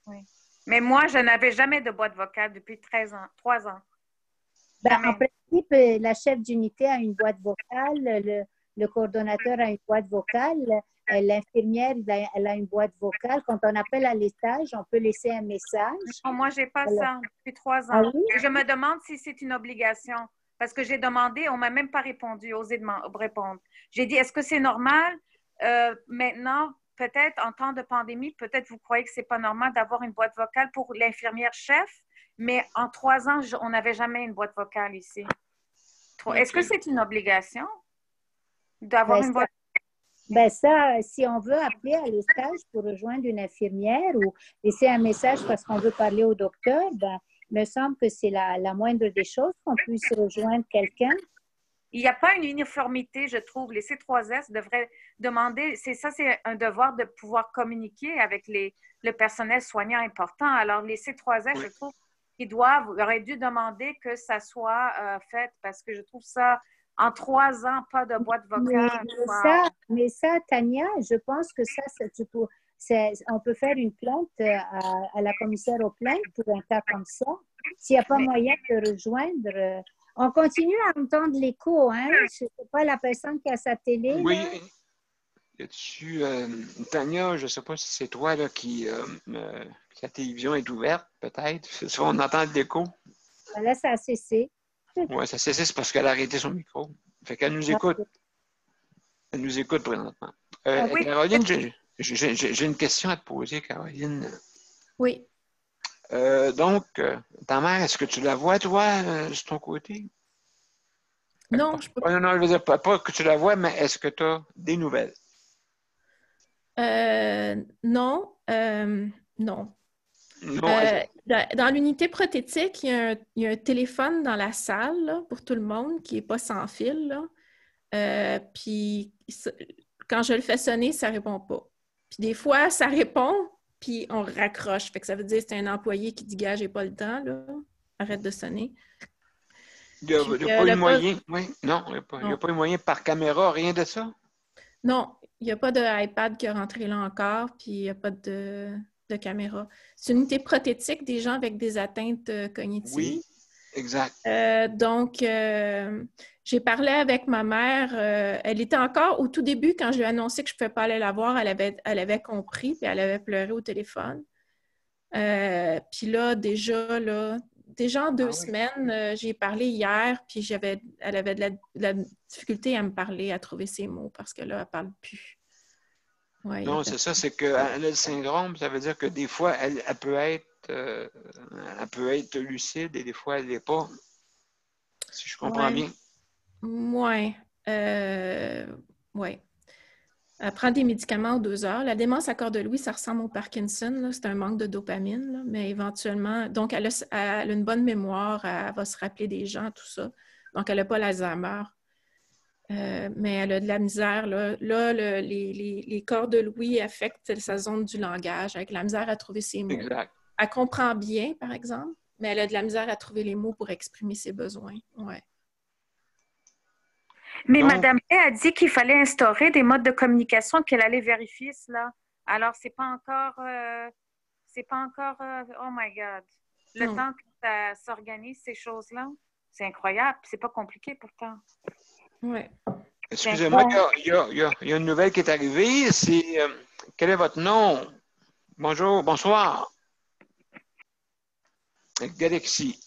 Speaker 8: Oui. Mais moi, je n'avais jamais de boîte vocale depuis 3 ans.
Speaker 5: Ben, en principe, la chef d'unité a une boîte vocale, le coordonnateur a une boîte vocale, l'infirmière, elle a une boîte vocale. Quand on appelle à l'étage, on peut laisser un message.
Speaker 8: Non, moi, je n'ai pas ça depuis 3 ans.
Speaker 5: Ah oui?
Speaker 8: Et je me demande si c'est une obligation. Parce que j'ai demandé, on ne m'a même pas répondu, osé répondre. J'ai dit, est-ce que c'est normal? Maintenant, peut-être en temps de pandémie, peut-être vous croyez que ce n'est pas normal d'avoir une boîte vocale pour l'infirmière chef, mais en 3 ans, on n'avait jamais une boîte vocale ici. Est-ce que c'est une obligation d'avoir une boîte vocale?
Speaker 5: Ben ça, si on veut appeler à l'étage pour rejoindre une infirmière ou laisser un message parce qu'on veut parler au docteur, ben, il me semble que c'est la moindre des choses qu'on puisse rejoindre quelqu'un.
Speaker 8: Il n'y a pas une uniformité, je trouve. Les C3S devraient demander, c'est un devoir de pouvoir communiquer avec le personnel soignant important. Alors, les C3S, je trouve qu'ils auraient dû demander que ça soit fait parce que je trouve ça, en 3 ans, pas de boîte vocale.
Speaker 5: Mais ça, Tania, je pense que ça, on peut faire une plainte à la commissaire aux plaintes pour un cas comme ça. S'il n'y a pas moyen de rejoindre... on continue à entendre l'écho, hein? Je ne sais pas la personne qui a sa télé.
Speaker 1: Oui.
Speaker 5: Là.
Speaker 1: Là-dessus, Tania, je ne sais pas si c'est toi là, qui sa télévision est ouverte, peut-être. On entend l'écho.
Speaker 5: Là, ça a cessé.
Speaker 1: Oui, ça a cessé, c'est parce qu'elle a arrêté son micro. Fait qu'elle nous écoute. Elle nous écoute présentement.
Speaker 8: Oui.
Speaker 1: Caroline, j'ai une question à te poser, Caroline.
Speaker 6: Oui.
Speaker 1: Donc, ta mère, est-ce que tu la vois, toi, de ton côté?
Speaker 6: Non, je peux
Speaker 1: Non, non, je veux dire, pas que tu la vois, mais est-ce que tu as des nouvelles?
Speaker 6: Non. Non.
Speaker 1: Non,
Speaker 6: Dans l'unité prothétique, il y a un téléphone dans la salle là, pour tout le monde qui n'est pas sans fil. Là. Puis quand je le fais sonner, ça ne répond pas. Puis des fois, ça répond, puis on raccroche. Fait que ça veut dire que c'est un employé qui dit « Gars, j'ai pas le temps, là. Arrête de sonner. »
Speaker 1: il n'y a, pas eu moyen. Oui, non, il n'y a pas eu moyen par caméra, rien de ça?
Speaker 6: Non, il n'y a pas d'iPad qui est rentré là encore, puis il n'y a pas de caméra. C'est une unité prothétique des gens avec des atteintes cognitives.
Speaker 1: Oui, exact.
Speaker 6: Donc, j'ai parlé avec ma mère. Elle était encore, au tout début, quand je lui ai annoncé que je ne pouvais pas aller la voir, elle avait compris, puis elle avait pleuré au téléphone. Puis là, déjà en 2 semaines, j'ai parlé hier, puis elle avait de la difficulté à me parler, à trouver ses mots, parce que là, elle ne parle plus. Ouais,
Speaker 1: non, c'est ça, c'est qu'elle a le syndrome, ça veut dire que des fois, elle peut être lucide et des fois, elle ne l'est pas. Si je comprends bien.
Speaker 6: Oui. Oui. Elle prend des médicaments aux 2 heures. La démence à corps de Louis, ça ressemble au Parkinson. C'est un manque de dopamine, là, mais éventuellement... Donc, elle a une bonne mémoire, elle va se rappeler des gens, tout ça. Donc, elle n'a pas l'Alzheimer. Mais elle a de la misère. Là, les corps de Louis affectent sa zone du langage, avec la misère à trouver ses mots.
Speaker 1: Exact.
Speaker 6: Elle comprend bien, par exemple, mais elle a de la misère à trouver les mots pour exprimer ses besoins. Ouais.
Speaker 8: Mais Mme Bay a dit qu'il fallait instaurer des modes de communication, qu'elle allait vérifier cela. Alors, c'est pas encore, oh my God. Le temps que ça s'organise, ces choses-là, c'est incroyable. C'est pas compliqué pourtant.
Speaker 6: Oui.
Speaker 1: Excusez-moi, il y a une nouvelle qui est arrivée. C'est quel est votre nom? Bonjour, bonsoir. Galaxy.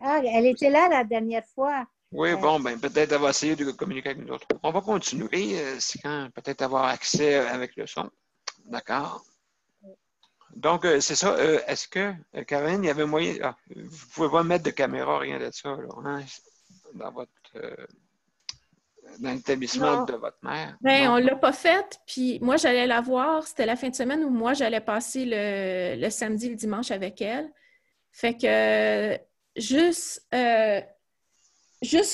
Speaker 5: Ah, elle était là la dernière fois.
Speaker 1: Oui, bon, ben peut-être elle va essayer de communiquer avec nous autres. On va continuer, c'est quand peut-être avoir accès avec le son. D'accord. Donc, c'est ça. Est-ce que, Caroline, il y avait moyen... Ah, vous ne pouvez pas mettre de caméra, rien de ça, là, hein, dans l'établissement de votre mère?
Speaker 6: Bien, on ne l'a pas fait, puis moi, j'allais la voir. C'était la fin de semaine où moi, j'allais passer le samedi, le dimanche avec elle. Fait que juste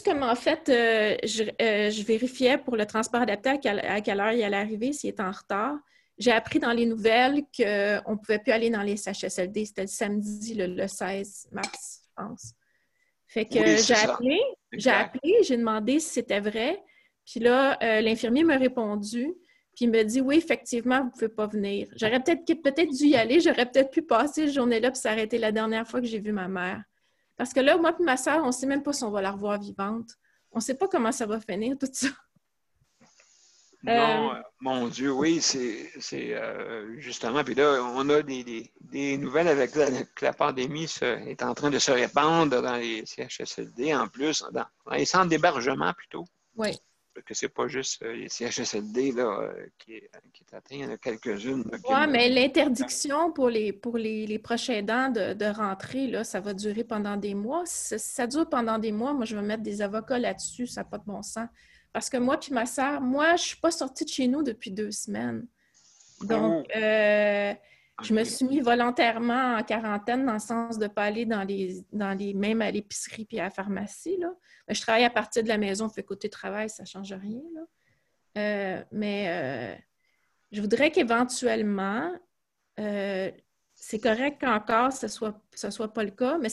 Speaker 6: comme en fait, je vérifiais pour le transport adapté à quelle heure il allait arriver, s'il était en retard. J'ai appris dans les nouvelles qu'on ne pouvait plus aller dans les CHSLD. C'était le samedi, le 16 mars, je pense. Fait que j'ai appelé, j'ai demandé si c'était vrai. Puis là, l'infirmier m'a répondu. Puis il me dit, oui, effectivement, vous ne pouvez pas venir. J'aurais peut-être dû y aller. J'aurais peut-être pu passer cette journée-là puis s'arrêter la dernière fois que j'ai vu ma mère. Parce que là, moi et ma soeur, on ne sait même pas si on va la revoir vivante. On ne sait pas comment ça va finir, tout ça.
Speaker 1: Non, mon Dieu, oui, c'est justement. Puis là, on a des nouvelles avec la pandémie est en train de se répandre dans les CHSLD, en plus, dans les centres d'hébergement plutôt.
Speaker 6: Oui.
Speaker 1: Parce que c'est pas juste les CHSLD là, qui est atteint, il y en a quelques-unes.
Speaker 6: Oui, mais l'interdiction pour les prochains aidants de rentrer, là, ça va durer pendant des mois. Si ça dure pendant des mois, moi, je vais mettre des avocats là-dessus, ça n'a pas de bon sens. Parce que moi puis ma soeur, moi, je ne suis pas sortie de chez nous depuis 2 semaines. Donc, je me suis mis volontairement en quarantaine dans le sens de ne pas aller même à l'épicerie puis à la pharmacie. Là. Mais je travaille à partir de la maison, fait côté travail, ça ne change rien. Là. Mais je voudrais qu'éventuellement, c'est correct qu'encore ce soit pas le cas, mais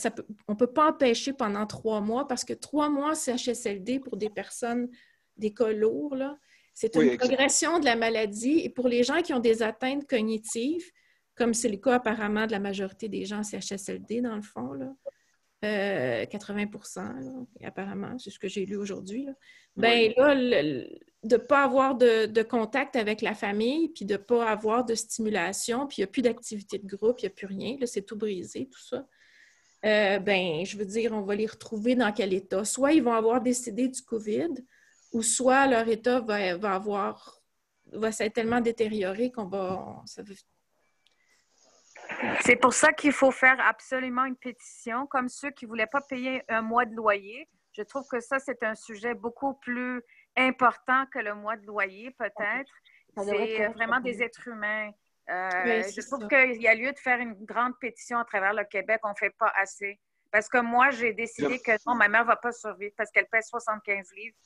Speaker 6: on ne peut pas empêcher pendant 3 mois parce que 3 mois CHSLD pour des personnes, des cas lourds, là, c'est une progression de la maladie. Et pour les gens qui ont des atteintes cognitives, comme c'est le cas apparemment de la majorité des gens CHSLD, dans le fond, là, 80%, là, apparemment, c'est ce que j'ai lu aujourd'hui. Bien là, de ne pas avoir de contact avec la famille, puis de ne pas avoir de stimulation, puis il n'y a plus d'activité de groupe, il n'y a plus rien, là, c'est tout brisé, tout ça. Ben, je veux dire, on va les retrouver dans quel état? Soit ils vont avoir décédé du COVID, ou soit leur état va s'être tellement détérioré qu'on va...
Speaker 8: C'est pour ça qu'il faut faire absolument une pétition, comme ceux qui ne voulaient pas payer un mois de loyer Je trouve que ça, c'est un sujet beaucoup plus important que le mois de loyer, peut-être. C'est vraiment des êtres humains. Je trouve qu'il y a lieu de faire une grande pétition à travers le Québec. On ne fait pas assez. Parce que moi, j'ai décidé que non, ma mère ne va pas survivre parce qu'elle pèse 75 livres.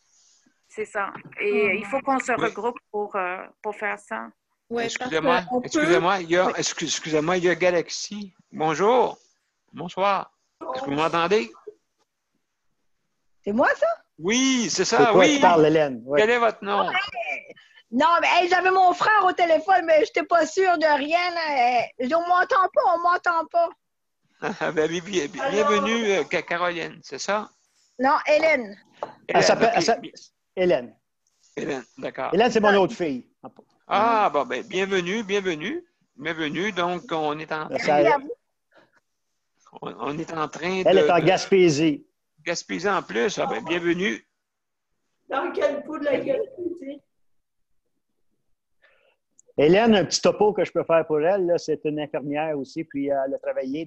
Speaker 8: C'est ça. Et il faut qu'on se regroupe pour faire ça.
Speaker 6: Ouais,
Speaker 1: excusez-moi, excusez-moi, il y a Galaxy. Bonjour. Bonsoir. Est-ce que vous m'entendez?
Speaker 9: C'est moi, ça?
Speaker 1: Oui, c'est ça,
Speaker 3: C'est toi
Speaker 1: oui.
Speaker 3: qui parles, Hélène. Ouais.
Speaker 1: Quel est votre nom?
Speaker 9: Non, mais hey, j'avais mon frère au téléphone, mais je n'étais pas sûre de rien. Là. On m'entend pas.
Speaker 1: Bienvenue, Caroline, c'est ça?
Speaker 9: Non, Hélène.
Speaker 3: Elle s'appelle Hélène.
Speaker 1: Hélène, d'accord.
Speaker 3: Hélène, c'est mon autre fille.
Speaker 1: Ah, bon, ben, bienvenue. Donc, on est en train de...
Speaker 3: Elle est en Gaspésie.
Speaker 1: Gaspésie en plus. Ah, ben, bienvenue.
Speaker 2: Dans quel bout de la Gaspésie?
Speaker 3: Hélène, un petit topo que je peux faire pour elle, là, c'est une infirmière aussi, puis elle a travaillé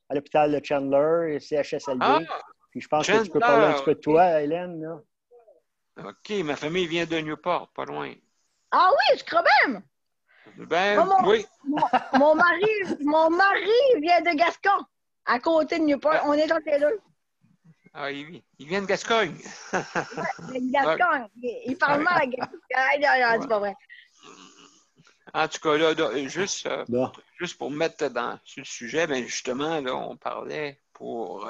Speaker 3: à l'hôpital de Chandler, CHSLD.
Speaker 1: Ah,
Speaker 3: puis je pense que tu peux parler un petit peu de toi, Hélène. Là.
Speaker 1: OK, ma famille vient de Newport, pas loin.
Speaker 9: Ah oui, je crois même.
Speaker 1: Ben, oui.
Speaker 9: Mon mari vient de Gascon, à côté de Newport. On est dans les deux.
Speaker 1: Ah, il vient de Gascogne.
Speaker 9: Ouais, il vient de Gascogne. Il parle mal à Gascogne. Non, c'est pas vrai.
Speaker 1: En tout cas, là, juste pour mettre sur le sujet, bien justement, là, on parlait pour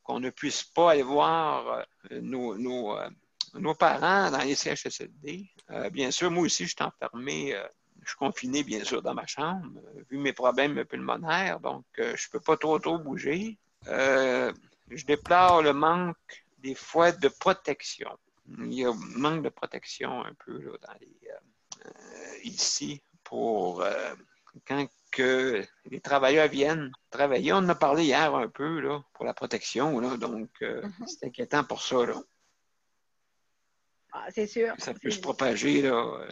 Speaker 1: qu'on ne puisse pas aller voir nos parents dans les CHSLD. Bien sûr, moi aussi, je suis enfermé, je suis confiné, bien sûr, dans ma chambre, vu mes problèmes pulmonaires, donc je ne peux pas trop bouger. Je déplore le manque, des fois, de protection. Il y a un manque de protection un peu là, ici pour quand que les travailleurs viennent travailler. On en a parlé hier un peu là, pour la protection, là, donc c'est inquiétant pour ça. Là.
Speaker 9: Ah, c'est sûr.
Speaker 1: Ça peut se propager. Là,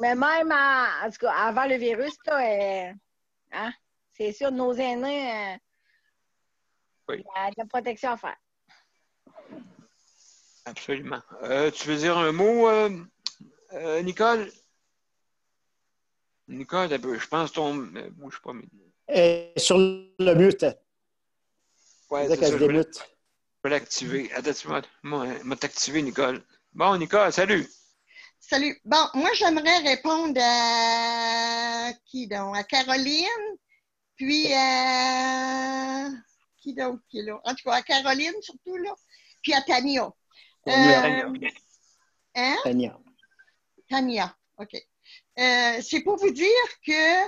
Speaker 9: Mais même en tout cas, avant le virus, là, c'est sûr, nos aînés,
Speaker 1: oui.
Speaker 9: Il y a de la protection à faire.
Speaker 1: Absolument. Tu veux dire un mot, Nicole? Nicole, je pense ton... bouge pas. Mais...
Speaker 3: sur le mute.
Speaker 1: Oui, c'est ça. Je vais l'activer. Attends, m'a t'activer, Nicole. Bon, Nicole, salut.
Speaker 4: Salut. Bon, moi, j'aimerais répondre à qui donc? À Caroline, puis à... Qui donc qui est là? En tout cas, à Caroline surtout, là, puis à Tania. Tania, OK. C'est pour vous dire que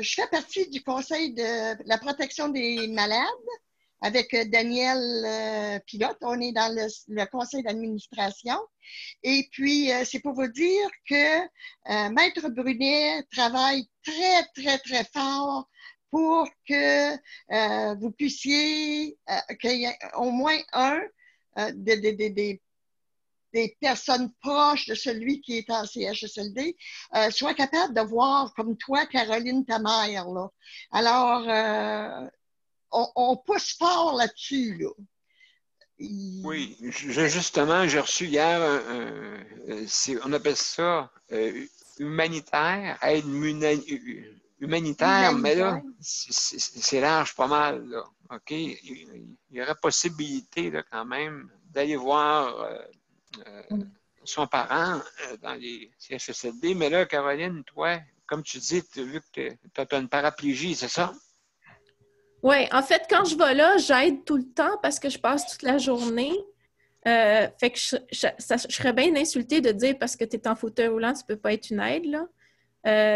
Speaker 4: je fais partie du Conseil de la protection des malades avec Daniel Pilote. On est dans le conseil d'administration. Et puis, c'est pour vous dire que Maître Brunet travaille très, très, très fort pour que vous puissiez, qu'il y ait au moins un des personnes proches de celui qui est en CHSLD soit capable de voir comme toi, Caroline, ta mère. Là. Alors, on pousse fort là-dessus. Là.
Speaker 1: Oui, justement, j'ai reçu hier, on appelle ça humanitaire, aide humanitaire, mais là, c'est large pas mal. Là. OK? Il y aurait possibilité là, quand même d'aller voir son parent dans les CHSLD. Mais là, Caroline, toi, comme tu dis, tu as vu que tu as une paraplégie, c'est ça?
Speaker 6: Oui, en fait, quand je vais là, j'aide tout le temps parce que je passe toute la journée. Fait que je serais bien insultée de dire parce que tu es en fauteuil roulant, tu ne peux pas être une aide. Là.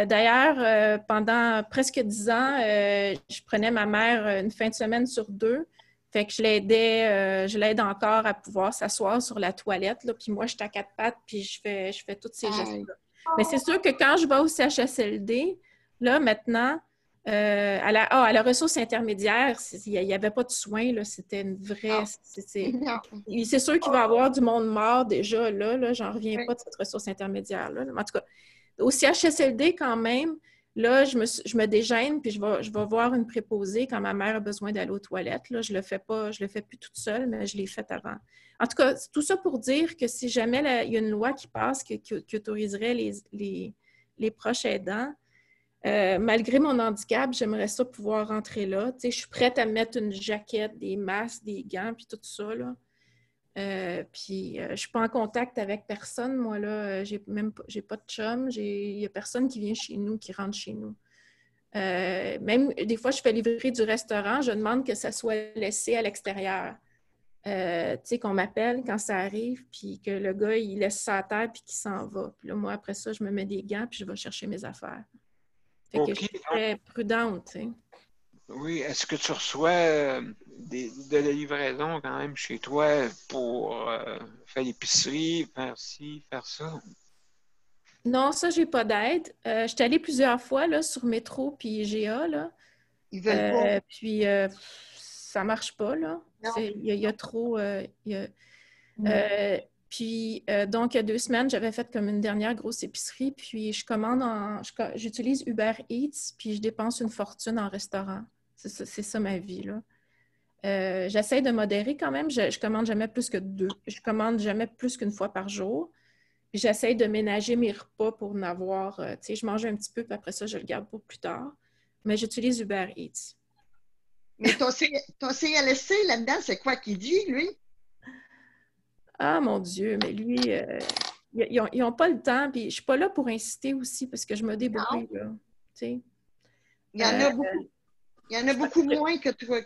Speaker 6: D'ailleurs, pendant presque 10 ans, je prenais ma mère une fin de semaine sur 2. Fait que je l'aide encore à pouvoir s'asseoir sur la toilette. Là, puis moi, je suis à 4 pattes, puis je fais tous ces gestes-là. Mais c'est sûr que quand je vais au CHSLD, là, maintenant, à la ressource intermédiaire, il n'y avait pas de soins. Là, c'était une vraie... C'est sûr qu'il va y avoir du monde mort déjà. Là j'en reviens pas de cette ressource intermédiaire-là. En tout cas, au CHSLD, quand même, Là, je me dégêne, puis je vais voir une préposée quand ma mère a besoin d'aller aux toilettes. Là, je le fais plus toute seule, mais je l'ai fait avant. En tout cas, tout ça pour dire que si jamais il y a une loi qui passe qui autoriserait les proches aidants, malgré mon handicap, j'aimerais ça pouvoir rentrer là. Tu sais, je suis prête à mettre une jaquette, des masques, des gants, puis tout ça, là. Puis je suis pas en contact avec personne, moi, là. J'ai pas de chum. Il y a personne qui vient chez nous, qui rentre chez nous. Même des fois, je fais livrer du restaurant, je demande que ça soit laissé à l'extérieur. Tu sais, qu'on m'appelle quand ça arrive, puis que le gars, il laisse ça à terre, puis qu'il s'en va. Puis là, moi, après ça, je me mets des gants, puis je vais chercher mes affaires. Fait que je suis très prudente, tu sais.
Speaker 1: Oui, est-ce que tu reçois de la livraison quand même chez toi pour faire l'épicerie, faire ci, faire ça?
Speaker 6: Non, ça, j'ai pas d'aide. Je suis allée plusieurs fois là, sur Métro puis IGA, là.
Speaker 4: Ils veulent pas.
Speaker 6: Puis ça marche pas, là. Il y a trop... Puis, donc, il y a 2 semaines, j'avais fait comme une dernière grosse épicerie, puis j'utilise Uber Eats, puis je dépense une fortune en restaurant. C'est ça ma vie, là. J'essaie de modérer quand même. Je commande jamais plus que 2. Je commande jamais plus qu'une fois par jour. Puis j'essaie de ménager mes repas pour en avoir... tu sais, je mange un petit peu, puis après ça, je le garde pour plus tard. Mais j'utilise Uber Eats.
Speaker 4: Mais ton CLSC, là-dedans, c'est quoi qu'il dit, lui?
Speaker 6: Ah, mon Dieu, mais lui, ils n'ont pas le temps, puis je ne suis pas là pour insister aussi, parce que je me débrouille, là. Tu sais.
Speaker 4: Il y en a beaucoup. Il y en a beaucoup moins que toi.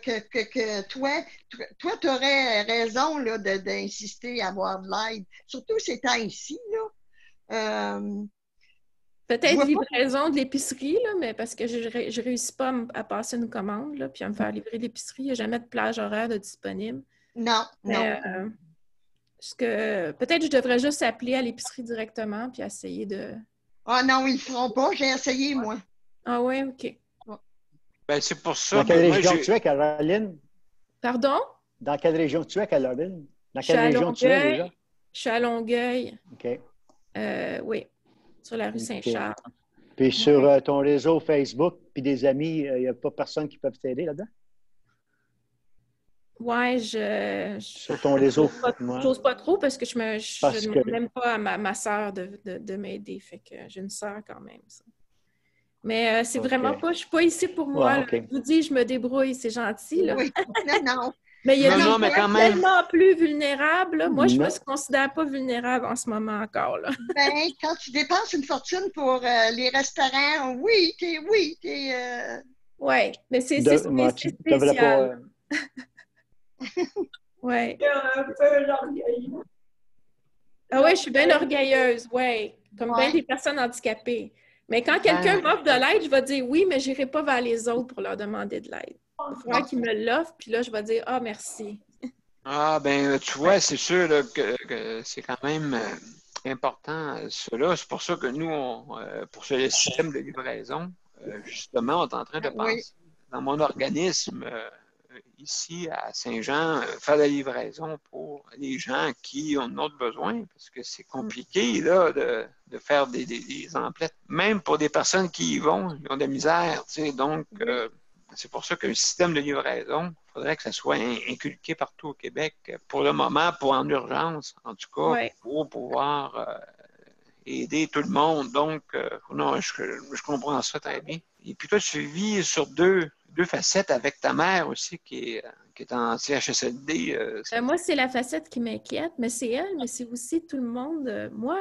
Speaker 4: Toi, tu aurais raison là, d'insister à avoir de l'aide. Surtout ces temps-ci, là.
Speaker 6: Peut-être livraison de l'épicerie, là, mais parce que je ne réussis pas à passer une commande, là, puis à me faire livrer l'épicerie. Il n'y a jamais de plage horaire de disponible.
Speaker 4: Non, non.
Speaker 6: Peut-être que je devrais juste appeler à l'épicerie directement puis essayer de...
Speaker 4: Ah non, ils ne le feront pas. J'ai essayé, moi.
Speaker 6: Ah oui, OK.
Speaker 1: Ben, c'est pour ça.
Speaker 3: Dans quelle région tu es, Caroline?
Speaker 6: Pardon?
Speaker 3: Dans quelle région tu es, Caroline? Dans quelle région tu es déjà?
Speaker 6: Je suis à Longueuil.
Speaker 3: OK.
Speaker 6: Oui, sur la rue Saint-Charles.
Speaker 3: Puis sur ton réseau Facebook, puis des amis, il n'y a pas personne qui peut t'aider là-dedans?
Speaker 6: Oui,
Speaker 3: sur ton réseau.
Speaker 6: J'ose pas trop parce que je ne demande même pas à ma soeur de m'aider. Fait que j'ai une soeur quand même, ça. Mais c'est vraiment pas... Je ne suis pas ici pour moi. Je vous dis, je me débrouille, c'est gentil. Là.
Speaker 4: Oui, non.
Speaker 6: Mais il y a des gens
Speaker 1: quand même
Speaker 6: tellement plus vulnérables. Là. Moi, je ne me considère pas vulnérable en ce moment encore. Là.
Speaker 4: Ben, quand tu dépenses une fortune pour les restaurants, oui, t'es... Oui,
Speaker 6: mais c'est spécial. Oui.
Speaker 2: Un peu orgueilleuse.
Speaker 6: Ah oui, je suis bien orgueilleuse, oui. Comme bien des personnes handicapées. Mais quand quelqu'un m'offre de l'aide, je vais dire oui, mais je n'irai pas vers les autres pour leur demander de l'aide. Il va falloir qu'ils me l'offrent, puis là, je vais dire ah, merci.
Speaker 1: Ah, ben, tu vois, c'est sûr là, que c'est quand même important, cela. C'est pour ça que nous, pour ce système de livraison, justement, on est en train de penser dans mon organisme ici à Saint-Jean, faire la livraison pour les gens qui ont d'autres besoins, parce que c'est compliqué là, de faire des emplettes. Même pour des personnes qui y vont, ils ont de la misère. Tu sais, donc, c'est pour ça que le système de livraison, il faudrait que ça soit inculqué partout au Québec pour le moment, pour en urgence, en tout cas, pour pouvoir aider tout le monde. Donc, non, je comprends ça très bien. Et puis toi, tu vis sur deux facettes avec ta mère aussi qui est en CHSLD.
Speaker 6: Moi, c'est la facette qui m'inquiète, mais c'est elle, mais c'est aussi tout le monde. Moi,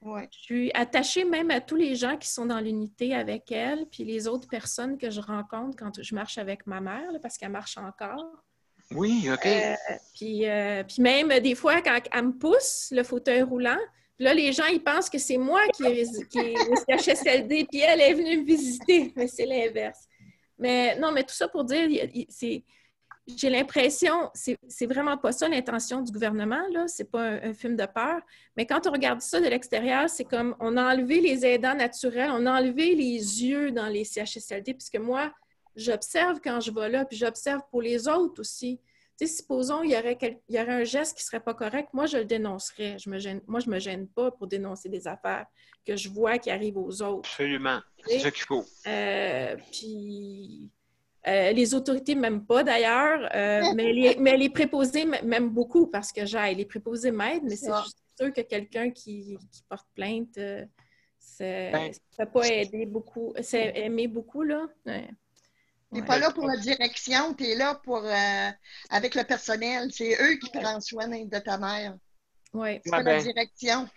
Speaker 6: je suis attachée même à tous les gens qui sont dans l'unité avec elle, puis les autres personnes que je rencontre quand je marche avec ma mère, là, parce qu'elle marche encore.
Speaker 1: Oui, OK.
Speaker 6: Puis même des fois, quand elle me pousse le fauteuil roulant, puis là, les gens, ils pensent que c'est moi qui est au CHSLD, puis elle est venue me visiter, mais c'est l'inverse. Mais non, mais tout ça pour dire, j'ai l'impression, c'est vraiment pas ça l'intention du gouvernement, là. C'est pas un film de peur. Mais quand on regarde ça de l'extérieur, c'est comme on a enlevé les aidants naturels, on a enlevé les yeux dans les CHSLD, puisque moi, j'observe quand je vais là, puis j'observe pour les autres aussi. Tu sais, supposons il y aurait un geste qui ne serait pas correct, moi, je le dénoncerais. Moi, je ne me gêne pas pour dénoncer des affaires que je vois qui arrivent aux autres.
Speaker 1: Absolument. C'est ça qu'il faut.
Speaker 6: Puis, les autorités ne m'aiment pas, d'ailleurs, mais les préposés m'aiment beaucoup parce que les préposés m'aident, mais c'est sûr que quelqu'un qui porte plainte, ça ne peut pas aider beaucoup. C'est aimer beaucoup, là.
Speaker 4: Tu n'es pas là pour la direction, tu es là pour avec le personnel. C'est eux qui prennent soin de ta mère.
Speaker 6: Oui.
Speaker 4: C'est pas la direction.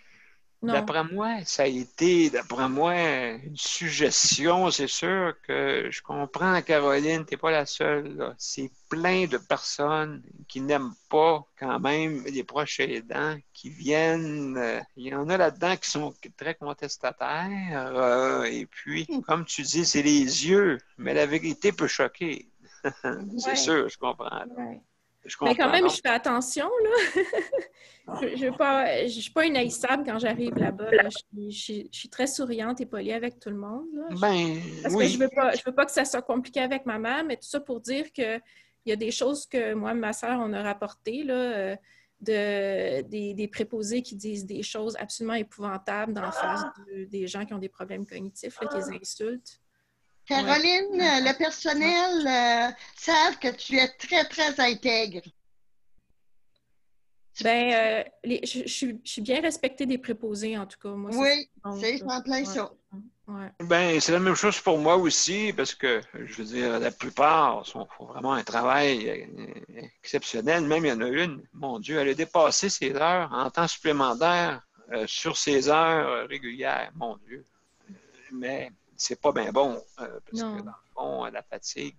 Speaker 1: D'après moi, ça a été, une suggestion. C'est sûr que je comprends, Caroline, tu n'es pas la seule, là. C'est plein de personnes qui n'aiment pas quand même les proches aidants, qui viennent. Il y en a là-dedans qui sont très contestataires. Et puis, comme tu dis, c'est les yeux, mais la vérité peut choquer. C'est sûr, je comprends.
Speaker 6: Mais quand même, je fais attention, là. Je ne suis pas inhaïssable quand j'arrive là-bas. Là. Je suis très souriante et polie avec tout le monde. Là. Parce que je veux pas que ça soit compliqué avec ma mère, mais tout ça pour dire qu'il y a des choses que moi et ma sœur, on a rapportées, là, des préposés qui disent des choses absolument épouvantables dans la face des gens qui ont des problèmes cognitifs, là, qui les insultent.
Speaker 4: Caroline, le personnel savent que tu es très, très intègre.
Speaker 6: Bien, je suis bien respectée des préposés, en tout cas. Moi,
Speaker 4: c'est en plein ça.
Speaker 1: Ben, c'est la même chose pour moi aussi, parce que, je veux dire, la plupart font vraiment un travail exceptionnel. Même, il y en a une, mon Dieu, elle a dépassé ses heures en temps supplémentaire sur ses heures régulières, mon Dieu. Mais c'est pas bien bon, parce que dans le fond, la fatigue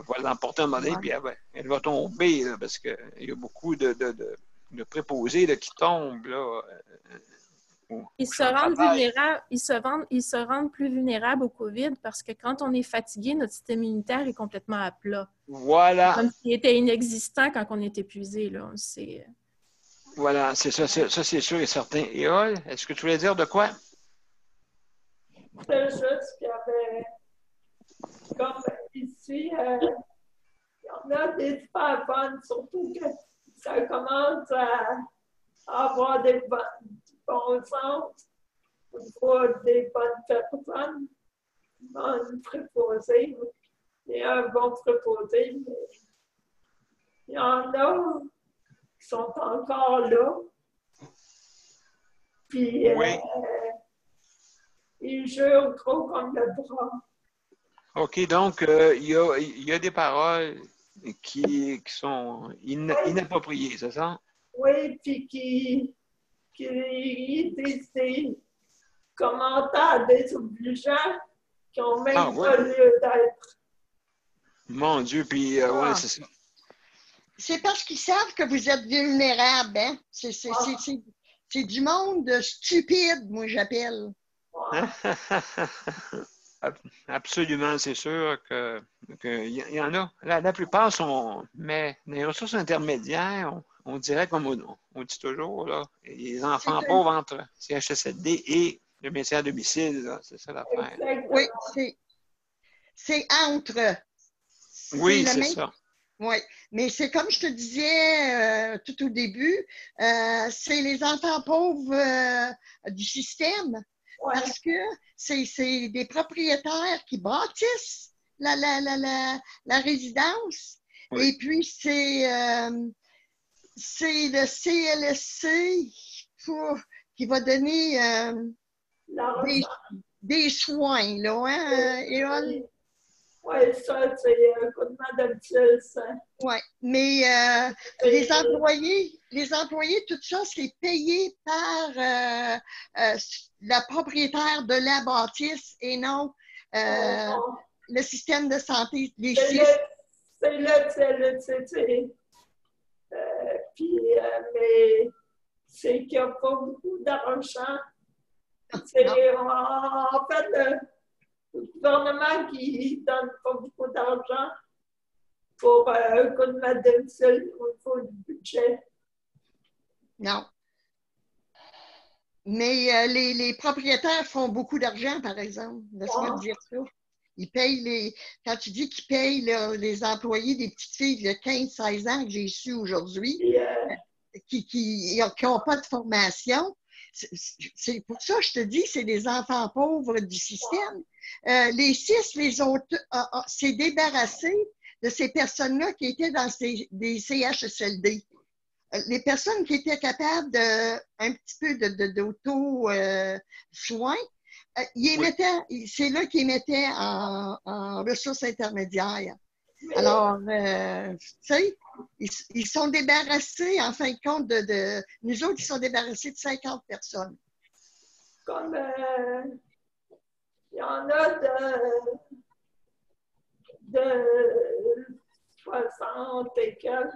Speaker 1: va l'emporter un moment donné, puis elle va tomber, là, parce qu'il y a beaucoup de préposés là, qui tombent, là.
Speaker 6: Ils se rendent plus vulnérables au COVID parce que quand on est fatigué, notre système immunitaire est complètement à plat.
Speaker 1: Voilà.
Speaker 6: Comme s'il était inexistant quand on est épuisé, là.
Speaker 1: Voilà, c'est ça, c'est sûr et certain. Et Ol, est-ce que tu voulais dire de quoi?
Speaker 2: C'est juste qu'il y avait, comme ici, il y en a des super bonnes, surtout que ça commence à avoir du bon sens, des bonnes personnes, bonnes préposées. Il y a un bon préposé, mais il y en a qui sont encore là. Puis, ils jurent gros comme le bras.
Speaker 1: OK, donc il y a des paroles qui sont inappropriées, c'est ça?
Speaker 2: Oui, puis qui disent des commentaires désobligeants qui n'ont même pas lieu d'être.
Speaker 1: Mon Dieu, puis c'est ça.
Speaker 4: C'est parce qu'ils savent que vous êtes vulnérable, hein? C'est du monde stupide, moi, j'appelle.
Speaker 1: Absolument, c'est sûr qu'il y en a. La plupart sont, mais les ressources intermédiaires, on dirait comme on dit toujours, là, les enfants pauvres entre CHSLD et le métier à domicile, c'est ça l'affaire.
Speaker 4: Oui, c'est entre.
Speaker 1: Oui, c'est ça.
Speaker 4: Oui, mais c'est comme je te disais tout au début, c'est les enfants pauvres du système. Parce que c'est des propriétaires qui bâtissent la résidence. Oui. Et puis, c'est le CLSC qui va donner des soins, là, hein,
Speaker 2: Oui, ça, c'est un coup de main d'habitude, ça.
Speaker 4: Oui, mais les employés, tout ça, c'est payé par le propriétaire de la bâtisse et non le système de santé.
Speaker 2: C'est le CLSC. Mais c'est qu'il n'y a pas beaucoup d'argent. C'est en fait le gouvernement qui ne donne pas beaucoup d'argent pour un coup de main domicile au niveau du budget.
Speaker 4: Non. Mais les propriétaires font beaucoup d'argent, par exemple. Laisse-moi te dire ça. Ils payent quand tu dis qu'ils payent les employés des petites filles de 15-16 ans que j'ai su aujourd'hui, qui n'ont pas de formation, c'est pour ça que je te dis, c'est des enfants pauvres du système. Les CIS s'est débarrassé de ces personnes-là qui étaient dans des CHSLD. Les personnes qui étaient capables un petit peu d'auto-soin, c'est là qu'ils mettaient en ressources intermédiaires. Alors, tu sais, ils sont débarrassés, en fin de compte, nous autres, ils sont débarrassés de 50 personnes.
Speaker 2: Comme il y en a de 60 et quelques,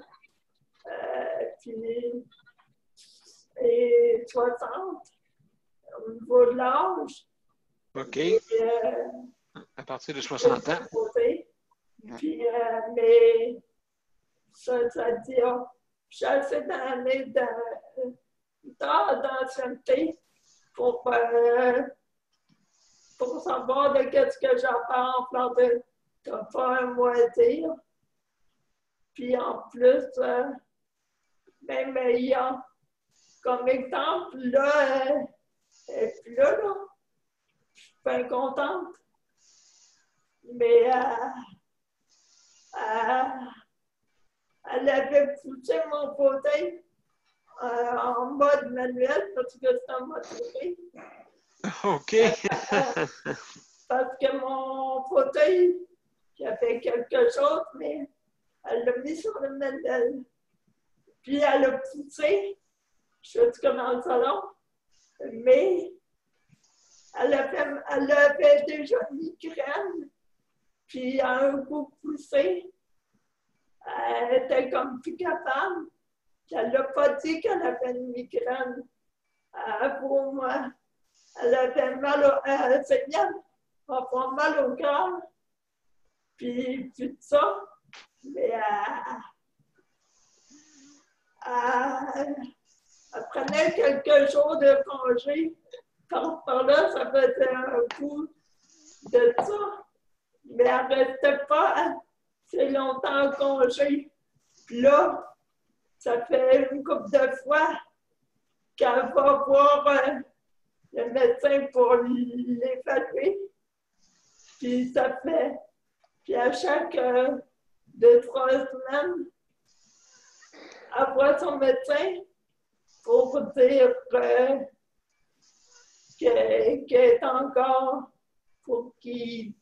Speaker 2: et 60 au niveau de l'âge.
Speaker 1: OK.
Speaker 2: Et,
Speaker 1: à partir de 60 ans.
Speaker 2: Puis, mais ça dit, j'ai assez d'années d'ancienneté pour savoir de qu'est-ce que j'apprends en plan de pas un mot à dire. Puis en plus, même ayant comme exemple, là, et puis là, je suis bien contente. Mais elle avait poussé mon fauteuil en mode manuel parce que c'est un mode souris.
Speaker 1: OK.
Speaker 2: Parce que mon fauteuil, il a fait quelque chose, mais elle l'a mis sur le manuel. Puis elle a poussé, je suis comme dans le salon, mais elle avait déjà une migraine. Puis à un coup poussé, elle était comme plus capable. Puis elle n'a pas dit qu'elle avait une migraine. Pour moi, elle avait mal c'est bien, elle avait mal au cœur. Puis tout ça. Mais elle prenait quelques jours de congé. Par là, ça faisait un coup de ça. Mais elle ne restait pas assez longtemps en congé. Puis là, ça fait une couple de fois qu'elle va voir le médecin pour l'évaluer. Puis ça fait, puis à chaque 2-3 semaines, elle voit son médecin pour dire qu'elle est encore, pour qu'il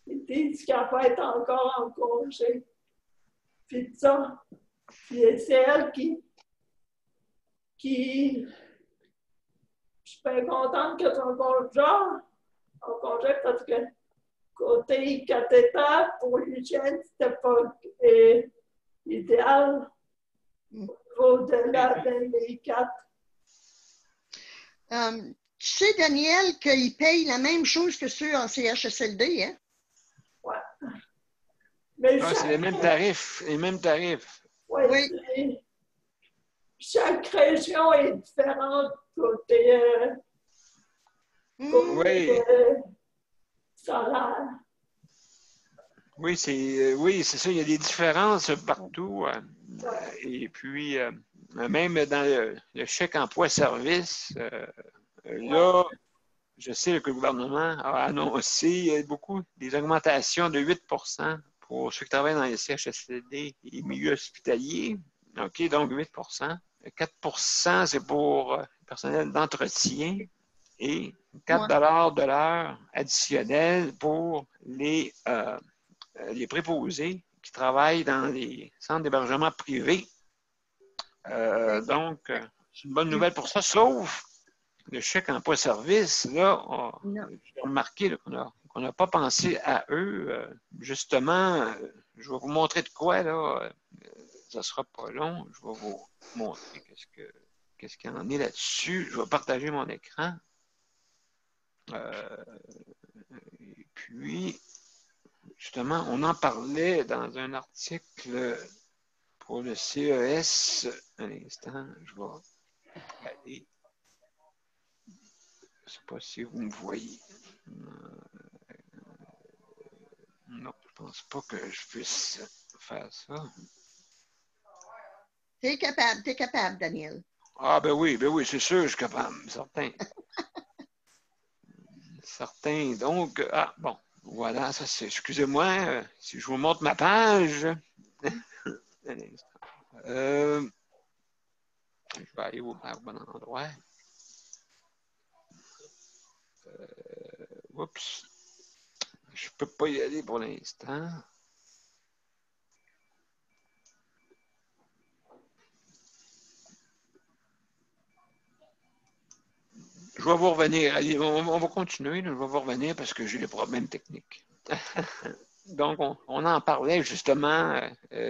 Speaker 2: dise qu'elle va être encore en congé. Puis ça, puis c'est elle qui je suis bien contente que son conjoint en congé parce que côté cathéter pour l'hygiène, c'était pas idéal au-delà des 4.
Speaker 4: Tu sais, Daniel, qu'ils payent la même chose que ceux en CHSLD, hein?
Speaker 2: Ouais. Mais
Speaker 1: c'est les mêmes tarifs. Les mêmes tarifs.
Speaker 2: Ouais, oui. Chaque région est différente côté salaire.
Speaker 1: Oui, c'est ça. Il y a des différences partout. Et puis, même dans le chèque emploi-service, là, je sais que le gouvernement a annoncé beaucoup des augmentations de 8 pour ceux qui travaillent dans les CHSLD et les milieux hospitaliers. OK, donc 8 4 c'est pour le personnel d'entretien et 4 de l'heure additionnel pour les préposés qui travaillent dans les centres d'hébergement privés. Donc, c'est une bonne nouvelle pour ça, sauf le chèque emploi-service. Là, j'ai remarqué qu'on n'a pas pensé à eux. Justement, je vais vous montrer de quoi, là. Ça ne sera pas long. Je vais vous montrer qu'est-ce qu'il y en est là-dessus. Je vais partager mon écran. Et puis, justement, on en parlait dans un article pour le CES. Un instant, je vais aller. Je ne sais pas si vous me voyez. Non, je pense pas que je puisse faire ça.
Speaker 4: T'es capable, Daniel.
Speaker 1: Ah, ben oui, c'est sûr, je suis capable, certain. Certain. Donc, bon, voilà, ça c'est. Excusez-moi, si je vous montre ma page. Un instant. Je vais aller au bon endroit. Oups. Je peux pas y aller pour l'instant. Je vais vous revenir. Allez, on va continuer. Là, je vais vous revenir parce que j'ai des problèmes techniques. Donc, on en parlait justement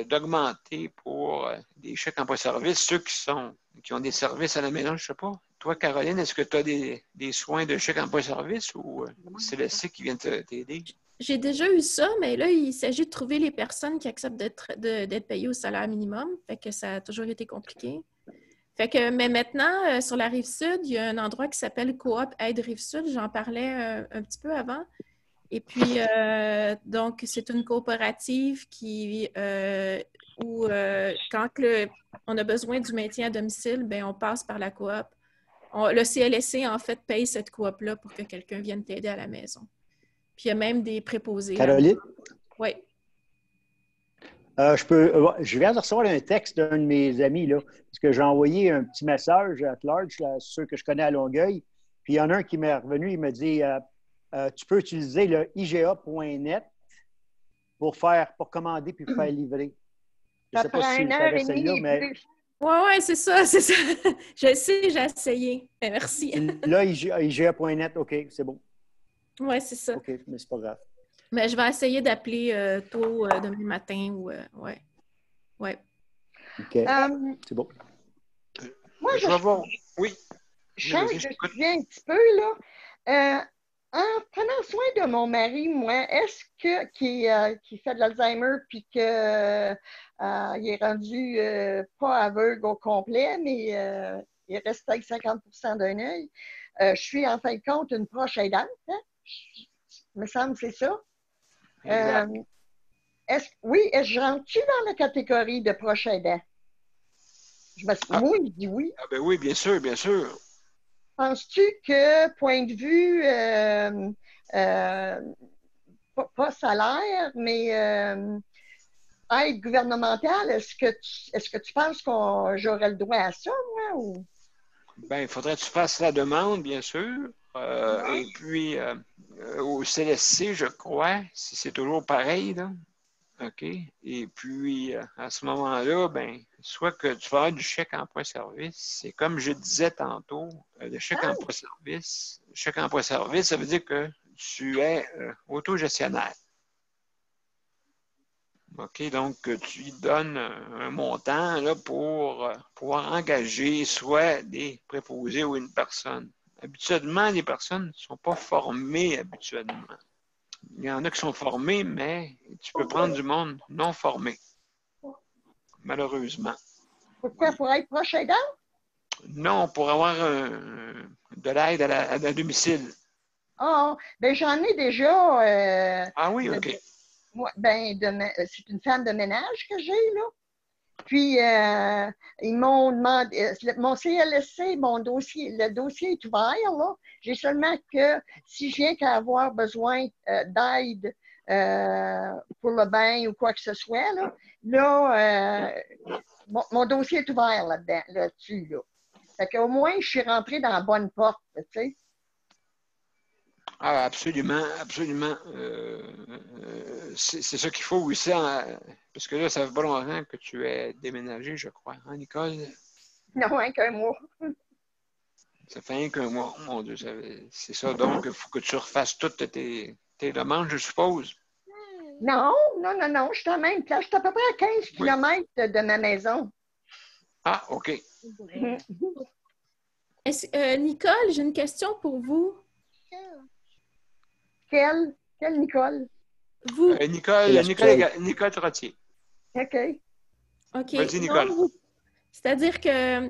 Speaker 1: d'augmenter pour des chèques emploi-service, ceux qui ont des services à la maison, je ne sais pas. Toi, Caroline, est-ce que tu as des soins de chèques emploi-service ou c'est le C qui vient t'aider?
Speaker 6: J'ai déjà eu ça, mais là, il s'agit de trouver les personnes qui acceptent d'être payées au salaire minimum. Fait que ça a toujours été compliqué. Fait que, mais maintenant, sur la Rive-Sud, il y a un endroit qui s'appelle Coop Aide Rive-Sud. J'en parlais un petit peu avant. Et puis, donc, c'est une coopérative où quand on a besoin du maintien à domicile, bien, on passe par la coop. Le CLSC, en fait, paye cette coop-là pour que quelqu'un vienne t'aider à la maison. Puis, il y a même des préposés.
Speaker 3: Caroline?
Speaker 6: Oui.
Speaker 3: Je viens de recevoir un texte d'un de mes amis, là, parce que j'ai envoyé un petit message à large, là, ceux que je connais à Longueuil. Puis, il y en a un qui m'est revenu, il m'a dit tu peux utiliser le IGA.net pour commander puis faire livrer. Je ne sais pas si tu savais celle-là, mais...
Speaker 6: Oui, c'est ça, c'est ça. Je sais, j'ai essayé. Mais merci.
Speaker 3: Là, IGA.net, OK, c'est bon.
Speaker 6: Oui, c'est ça.
Speaker 3: OK, mais c'est pas grave.
Speaker 6: Mais je vais essayer d'appeler tôt demain matin ou... ouais. Ouais.
Speaker 3: OK. C'est bon.
Speaker 4: Moi,
Speaker 1: je vais voir. Oui.
Speaker 4: Je change de sujet un petit peu, là. En prenant soin de mon mari, moi, est-ce que qui fait de l'Alzheimer puis qu'il est rendu pas aveugle au complet, mais il reste avec 50 d'un œil, je suis en fin de compte une proche aidante, hein? Il me semble que c'est ça. Est-ce que je rentre-tu dans la catégorie de proche aidant? Moi, il dit oui.
Speaker 1: Ah ben oui, bien sûr, bien sûr.
Speaker 4: Penses-tu que, point de vue, pas salaire, mais aide gouvernementale, est-ce que tu penses que j'aurais le droit à ça, moi? Ou?
Speaker 1: Bien, il faudrait que tu fasses la demande, bien sûr. Et puis, au CLSC, je crois, si c'est toujours pareil, là. OK. Et puis, à ce moment-là, ben, soit que tu vas avoir du chèque emploi-service. C'est comme je disais tantôt, le chèque emploi-service. Le chèque emploi-service, ça veut dire que tu es autogestionnaire. OK, donc tu lui donnes un montant là, pour pouvoir engager soit des préposés ou une personne. Habituellement, les personnes ne sont pas formées habituellement. Il y en a qui sont formés, mais tu peux prendre du monde non formé, malheureusement.
Speaker 4: Pourquoi? Pour être proche aidant?
Speaker 1: Non, pour avoir de l'aide à domicile.
Speaker 4: Ah, ben j'en ai déjà.
Speaker 1: Ah oui, OK.
Speaker 4: C'est une femme de ménage que j'ai, là. Puis, ils m'ont demandé, mon CLSC, le dossier est ouvert, là. J'ai seulement que, si je viens qu'à avoir besoin d'aide pour le bain ou quoi que ce soit, là, mon dossier est ouvert là-dessus, là. Fait qu'au moins, je suis rentrée dans la bonne porte, tu sais.
Speaker 1: Ah, absolument, absolument. C'est ça qu'il faut aussi, parce que là, ça fait pas longtemps que tu es déménagé, je crois, hein, Nicole?
Speaker 4: Non, rien qu'un mois.
Speaker 1: Ça fait rien qu'un mois, mon Dieu, c'est ça. Donc, il faut que tu refasses toutes tes demandes, je suppose.
Speaker 4: Non, je suis à la même place. Je suis à peu près à 15 km de ma maison.
Speaker 1: Ah, OK.
Speaker 6: Nicole, j'ai une question pour vous.
Speaker 4: Quelle Nicole?
Speaker 6: Vous.
Speaker 1: Nicole Trottier.
Speaker 4: OK.
Speaker 6: OK.
Speaker 1: Vas-y, Nicole.
Speaker 6: C'est-à-dire que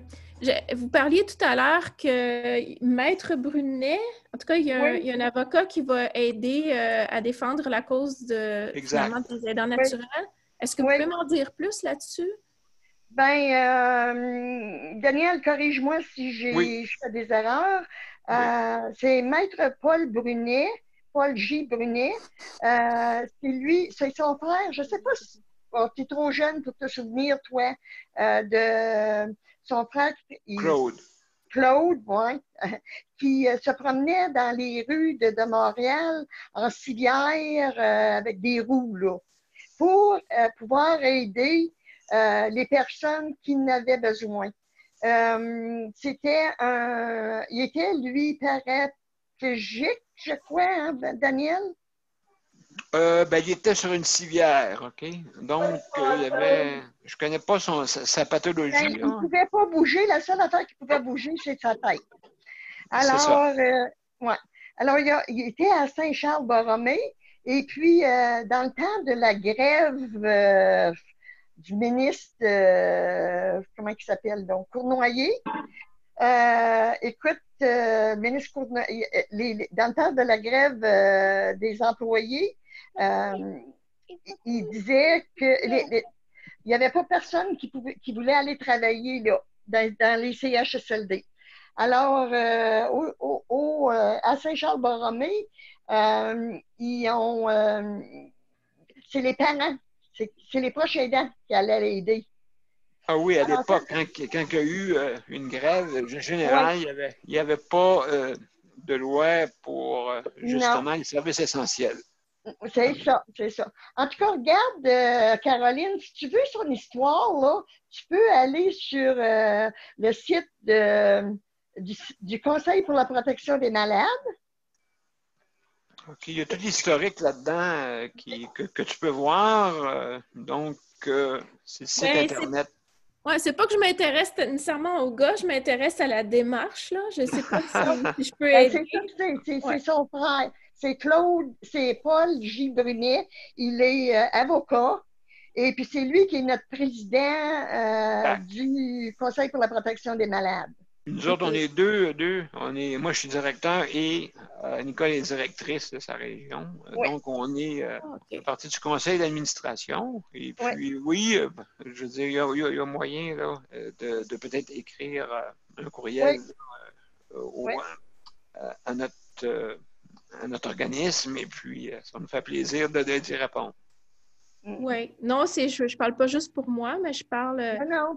Speaker 6: vous parliez tout à l'heure que Maître Brunet, en tout cas, il y a un avocat qui va aider à défendre la cause finalement des aidants naturels. Est-ce que vous pouvez m'en dire plus là-dessus?
Speaker 4: Daniel, corrige-moi si je fais des erreurs. C'est Maître Paul Brunet, Paul J. Brunet. C'est son frère. Je ne sais pas si tu es trop jeune pour te souvenir, toi, de son frère. Claude, oui, qui se promenait dans les rues de Montréal en civière avec des roues, là, pour pouvoir aider les personnes qui en avaient besoin. Il était, lui, paraplégique, je crois, hein, Daniel?
Speaker 1: Il était sur une civière, OK? Donc, je ne connais pas sa pathologie.
Speaker 4: Il ne pouvait pas bouger. La seule affaire qu'il pouvait bouger, c'est sa tête. Alors, il était à Saint-Charles-Borromée. Et puis, dans le temps de la grève du ministre, comment il s'appelle, donc, Cournoyer. Ministre Cournoyer, dans le temps de la grève des employés, il disait qu'il n'y avait pas personne qui voulait aller travailler là, dans les CHSLD. Alors, à Saint-Charles-Borromée, c'est les parents, c'est les proches aidants qui allaient l'aider.
Speaker 1: Ah oui, à l'époque, quand il y a eu une grève générale, il n'y avait pas de loi pour justement les services essentiels.
Speaker 4: C'est ça, c'est ça. En tout cas, regarde, Caroline, si tu veux son histoire, là, tu peux aller sur le site du Conseil pour la protection des malades.
Speaker 1: OK, il y a tout l'historique là-dedans que tu peux voir. Donc, c'est le site Internet.
Speaker 6: Oui, c'est pas que je m'intéresse nécessairement au gars, je m'intéresse à la démarche, là. Je sais pas si je peux aider.
Speaker 4: C'est son frère. C'est Paul J. Brunet. Il est avocat. Et puis, c'est lui qui est notre président du Conseil pour la protection des malades.
Speaker 1: Nous autres, on est deux. Moi, je suis directeur et Nicole est directrice de sa région. Donc, on est partie du conseil d'administration. Et puis, je veux dire, il y a moyen là, de peut-être écrire un courriel à notre organisme. Et puis, ça nous fait plaisir d'y répondre.
Speaker 6: Oui. Non, je parle pas juste pour moi, mais je parle.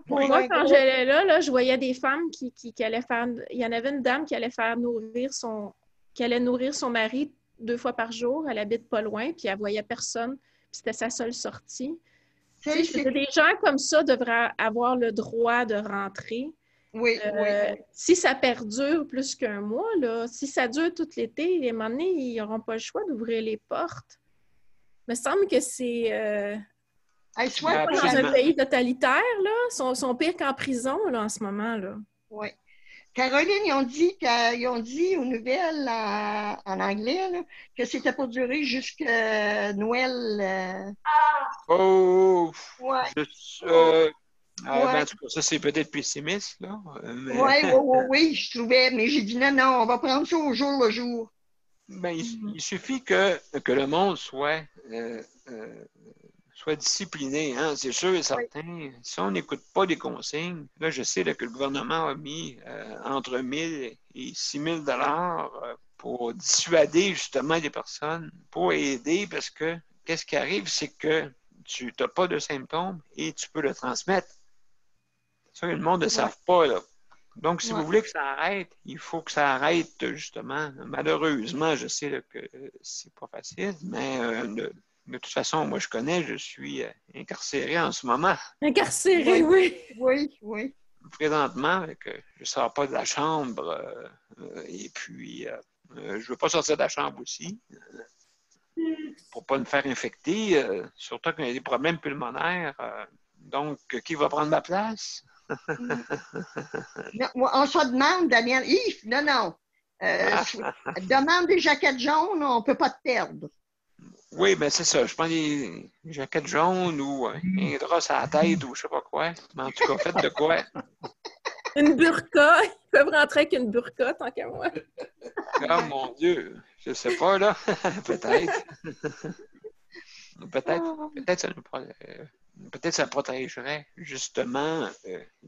Speaker 4: Pour
Speaker 6: moi, quand j'allais là, je voyais des femmes qui allaient faire. Il y en avait une dame qui allait nourrir son mari 2 fois par jour. Elle habite pas loin, puis elle voyait personne. Puis c'était sa seule sortie. Des gens comme ça devraient avoir le droit de rentrer.
Speaker 4: Oui.
Speaker 6: Si ça perdure plus qu'1 mois, là, si ça dure tout l'été, à un moment donné, ils n'auront pas le choix d'ouvrir les portes. Il me semble que c'est dans un pays totalitaire, là, sont pires qu'en prison là, en ce moment. Là.
Speaker 4: Oui. Caroline, ils ont dit aux nouvelles en anglais là, que c'était pour durer jusqu'à Noël.
Speaker 1: En tout cas, ça, c'est peut-être pessimiste. Là,
Speaker 4: Oui, je trouvais, mais j'ai dit non, on va prendre ça au jour le jour.
Speaker 1: Il suffit que le monde soit discipliné, hein, c'est sûr et certain. Si on n'écoute pas les consignes, là, je sais là, que le gouvernement a mis entre 1 000 et 6 000 $ pour dissuader justement les personnes, pour aider, parce que qu'est-ce qui arrive, c'est que tu n'as pas de symptômes et tu peux le transmettre. Ça, le monde ne le savent pas, là. Donc, si vous voulez que ça arrête, il faut que ça arrête, justement. Malheureusement, je sais là, que c'est pas facile, mais de toute façon, moi, je suis incarcéré en ce moment.
Speaker 6: Incarcéré, oui.
Speaker 4: Oui.
Speaker 1: Présentement, je ne sors pas de la chambre et puis je ne veux pas sortir de la chambre aussi pour ne pas me faire infecter, surtout quand il y a des problèmes pulmonaires. Donc, qui va prendre ma place?
Speaker 4: Non, on se demande, Daniel. Non. Demande des jaquettes jaunes, on ne peut pas te perdre.
Speaker 1: Oui, ben c'est ça. Je prends des jaquettes jaunes ou un drap sur la tête ou je sais pas quoi. Mais en tout cas, faites de quoi.
Speaker 6: Une burqa. Ils peuvent rentrer avec une burqa, tant qu'à moi.
Speaker 1: Oh mon Dieu, je sais pas, là. Peut-être. Peut-être ça nous peut-être ça protégerait justement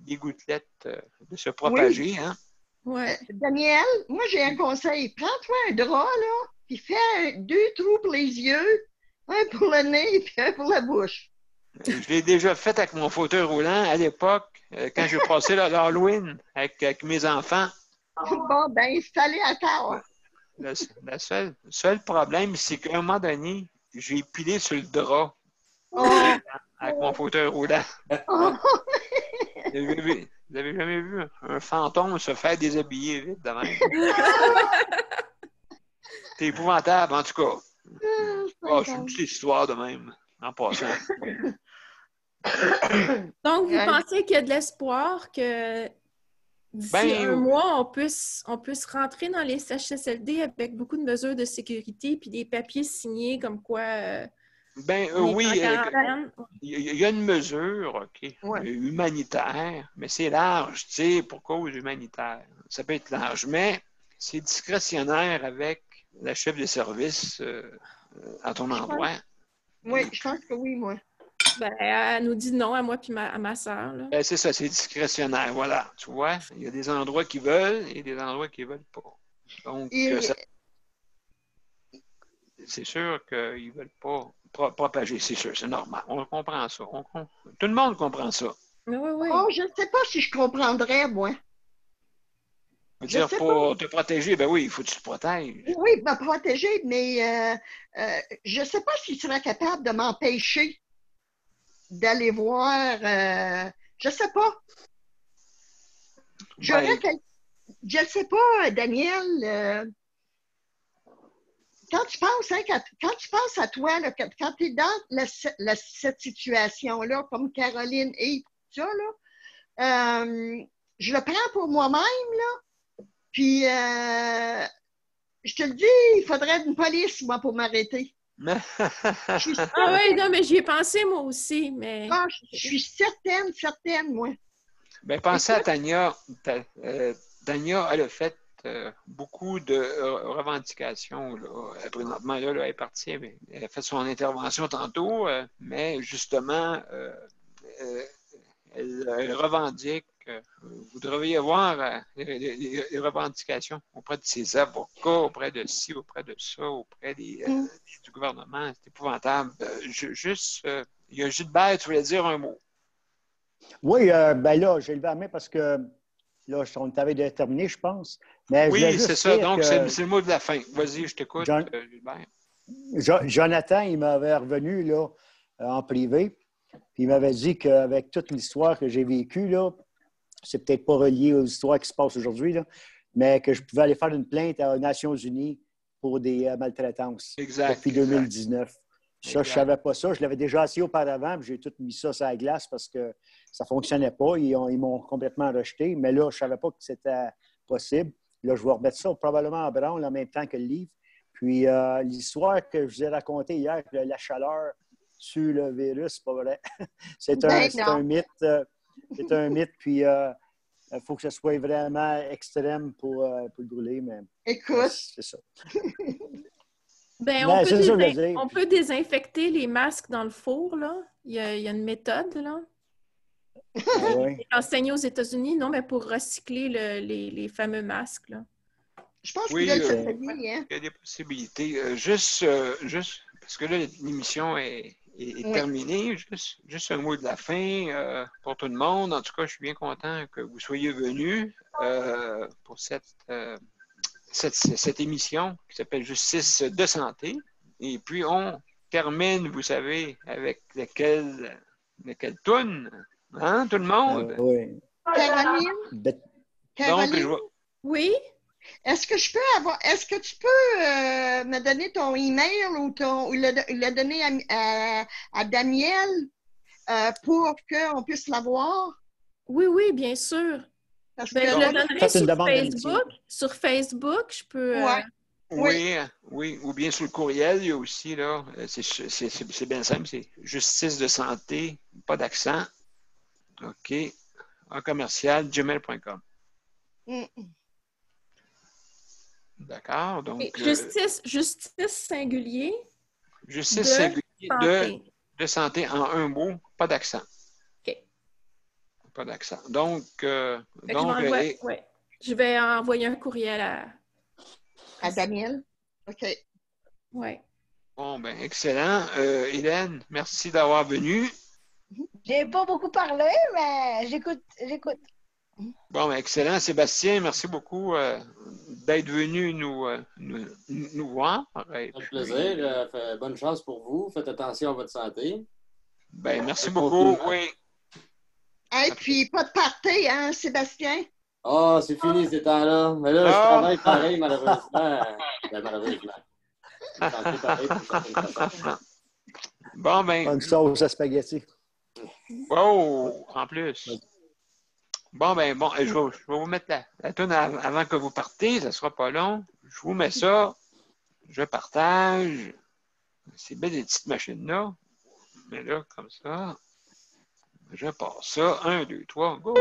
Speaker 1: les gouttelettes de se propager, hein?
Speaker 6: Ouais.
Speaker 4: Daniel, moi j'ai un conseil. Prends-toi un drap, là, puis fais 2 trous pour les yeux, un pour le nez puis un pour la bouche.
Speaker 1: Je l'ai déjà fait avec mon fauteuil roulant à l'époque, quand j'ai passé l'Halloween avec mes enfants.
Speaker 4: Bon, ben, installé à terre.
Speaker 1: Le seul problème, c'est qu'à un moment donné, j'ai pilé sur le drap avec mon fauteuil roulant. Vous avez jamais vu un fantôme se faire déshabiller vite de même? C'est épouvantable, en tout cas. C'est une petite histoire de même, en passant.
Speaker 6: Donc, vous pensez qu'il y a de l'espoir que d'ici un mois, on puisse rentrer dans les CHSLD avec beaucoup de mesures de sécurité puis des papiers signés comme quoi...
Speaker 1: oui, il y a une mesure humanitaire, mais c'est large, tu sais, pour cause humanitaire. Ça peut être large, mais c'est discrétionnaire avec la chef de service à ton endroit.
Speaker 4: Oui, je pense que oui, moi.
Speaker 6: Elle nous dit non à moi puis à ma soeur.
Speaker 1: C'est ça, c'est discrétionnaire, voilà. Tu vois, il y a des endroits qui veulent et des endroits qui ne veulent pas. Donc, c'est sûr qu'ils ne veulent pas propager, c'est sûr, c'est normal. On comprend ça. Tout le monde comprend ça.
Speaker 6: Oui.
Speaker 4: Oh, je ne sais pas si je comprendrais, moi.
Speaker 1: Dire pour te protéger, ben oui, il faut que tu te protèges.
Speaker 4: Oui, me protéger, mais je ne sais pas s'il serait capable de m'empêcher d'aller voir. Je ne sais pas. Je ne sais pas, Daniel. Quand tu penses à toi, là, quand tu es dans cette situation-là, comme Caroline et tout ça, là, je le prends pour moi-même, là. Puis, je te le dis, il faudrait une police, moi, pour m'arrêter.
Speaker 6: Oui, non, mais j'y ai pensé, moi aussi, mais...
Speaker 4: Je suis certaine, moi.
Speaker 1: Ben, pensez à Tania. Tania, elle a fait beaucoup de revendications. Là. Présentement, là, elle est partie, elle a fait son intervention tantôt, mais justement, elle revendique. Vous devriez voir les revendications auprès de ses avocats, auprès de ci, auprès de ça, auprès du gouvernement. C'est épouvantable. Il y a Gilbert, tu voulais dire un mot?
Speaker 3: Oui, ben là, j'ai levé la main parce que là, on t'avait déterminé, je pense. Mais
Speaker 1: oui, c'est ça. Donc, c'est le mot de la fin. Vas-y, je t'écoute, Gilbert.
Speaker 3: Jonathan, il m'avait revenu là, en privé. Puis il m'avait dit qu'avec toute l'histoire que j'ai vécue, là, c'est peut-être pas relié aux histoires qui se passent aujourd'hui, là, mais que je pouvais aller faire une plainte aux Nations Unies pour des maltraitances depuis 2019. Ça, je ne savais pas ça. Je l'avais déjà essayé auparavant, puis j'ai tout mis ça sur la glace parce que ça ne fonctionnait pas. Ils m'ont complètement rejeté. Mais là, je ne savais pas que c'était possible. Là, je vais remettre ça probablement en branle en même temps que le livre. Puis l'histoire que je vous ai racontée hier, la chaleur tue le virus, c'est pas vrai. C'est un mythe. C'est un mythe, puis il faut que ce soit vraiment extrême pour le brûler. Mais
Speaker 4: écoute,
Speaker 3: c'est ça.
Speaker 6: Ben, on peut désinfecter les masques dans le four, là. Il y a une méthode, là.
Speaker 3: Oui.
Speaker 6: Enseignée aux États-Unis, non, mais pour recycler les fameux masques, là.
Speaker 4: Je pense qu'il y a
Speaker 1: des possibilités. Juste parce que là, l'émission est terminée. Juste un mot de la fin pour tout le monde. En tout cas, je suis bien content que vous soyez venus pour cette émission qui s'appelle Justice de santé. Et puis, on termine, vous savez, avec laquelle toune, hein, tout le monde?
Speaker 3: Oui.
Speaker 4: Caroline?
Speaker 6: Oui?
Speaker 4: Est-ce que tu peux me donner ton email ou le donner à Daniel pour qu'on puisse l'avoir?
Speaker 6: Oui, bien sûr. Je le donnerai sur Facebook. Sur Facebook, je peux...
Speaker 1: Oui, oui. Ou bien sur le courriel, il y a aussi, là, c'est bien simple, c'est justice de santé, pas d'accent. OK. En commercial, gmail.com. D'accord. Donc,
Speaker 6: Justice singulier
Speaker 1: justice
Speaker 6: de
Speaker 1: singulier
Speaker 6: santé.
Speaker 1: de santé en un mot, pas d'accent.
Speaker 6: OK.
Speaker 1: Pas d'accent. Donc,
Speaker 6: Fait que je vais envoyer un courriel
Speaker 4: À Daniel? OK.
Speaker 6: Ouais.
Speaker 1: bon, ben, excellent. Hélène, merci d'avoir venu.
Speaker 9: J'ai pas beaucoup parlé, mais j'écoute.
Speaker 1: Bon, ben, excellent. Sébastien, merci beaucoup d'être venu nous voir.
Speaker 7: Un plaisir. Bonne chance pour vous. Faites attention à votre santé.
Speaker 1: Ben, merci beaucoup. Oui.
Speaker 4: Et puis, pas de party, hein, Sébastien?
Speaker 7: Ah, c'est fini ces temps-là. Mais là, je travaille pareil, malheureusement. Malheureusement.
Speaker 1: Bon, ben.
Speaker 3: Une sauce à spaghetti.
Speaker 1: Oh, en plus. Bon, ben, bon, je vais vous mettre la toune avant que vous partez. Ça ne sera pas long. Je vous mets ça. Je partage. C'est belle les petites machines-là. Mais là, comme ça. Je passe ça. 1, 2, 3, go!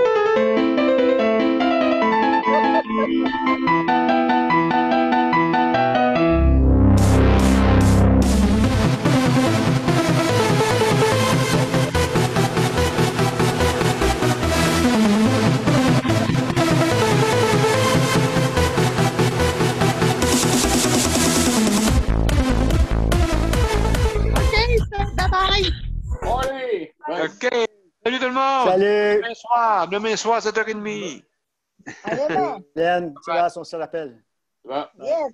Speaker 4: Bye-bye!
Speaker 7: Allez!
Speaker 1: OK. Salut tout le monde!
Speaker 3: Salut!
Speaker 1: Demain soir, 7h30.
Speaker 9: Allez, bon.
Speaker 3: Hélène, tu vois, on se rappelle.
Speaker 9: Yes.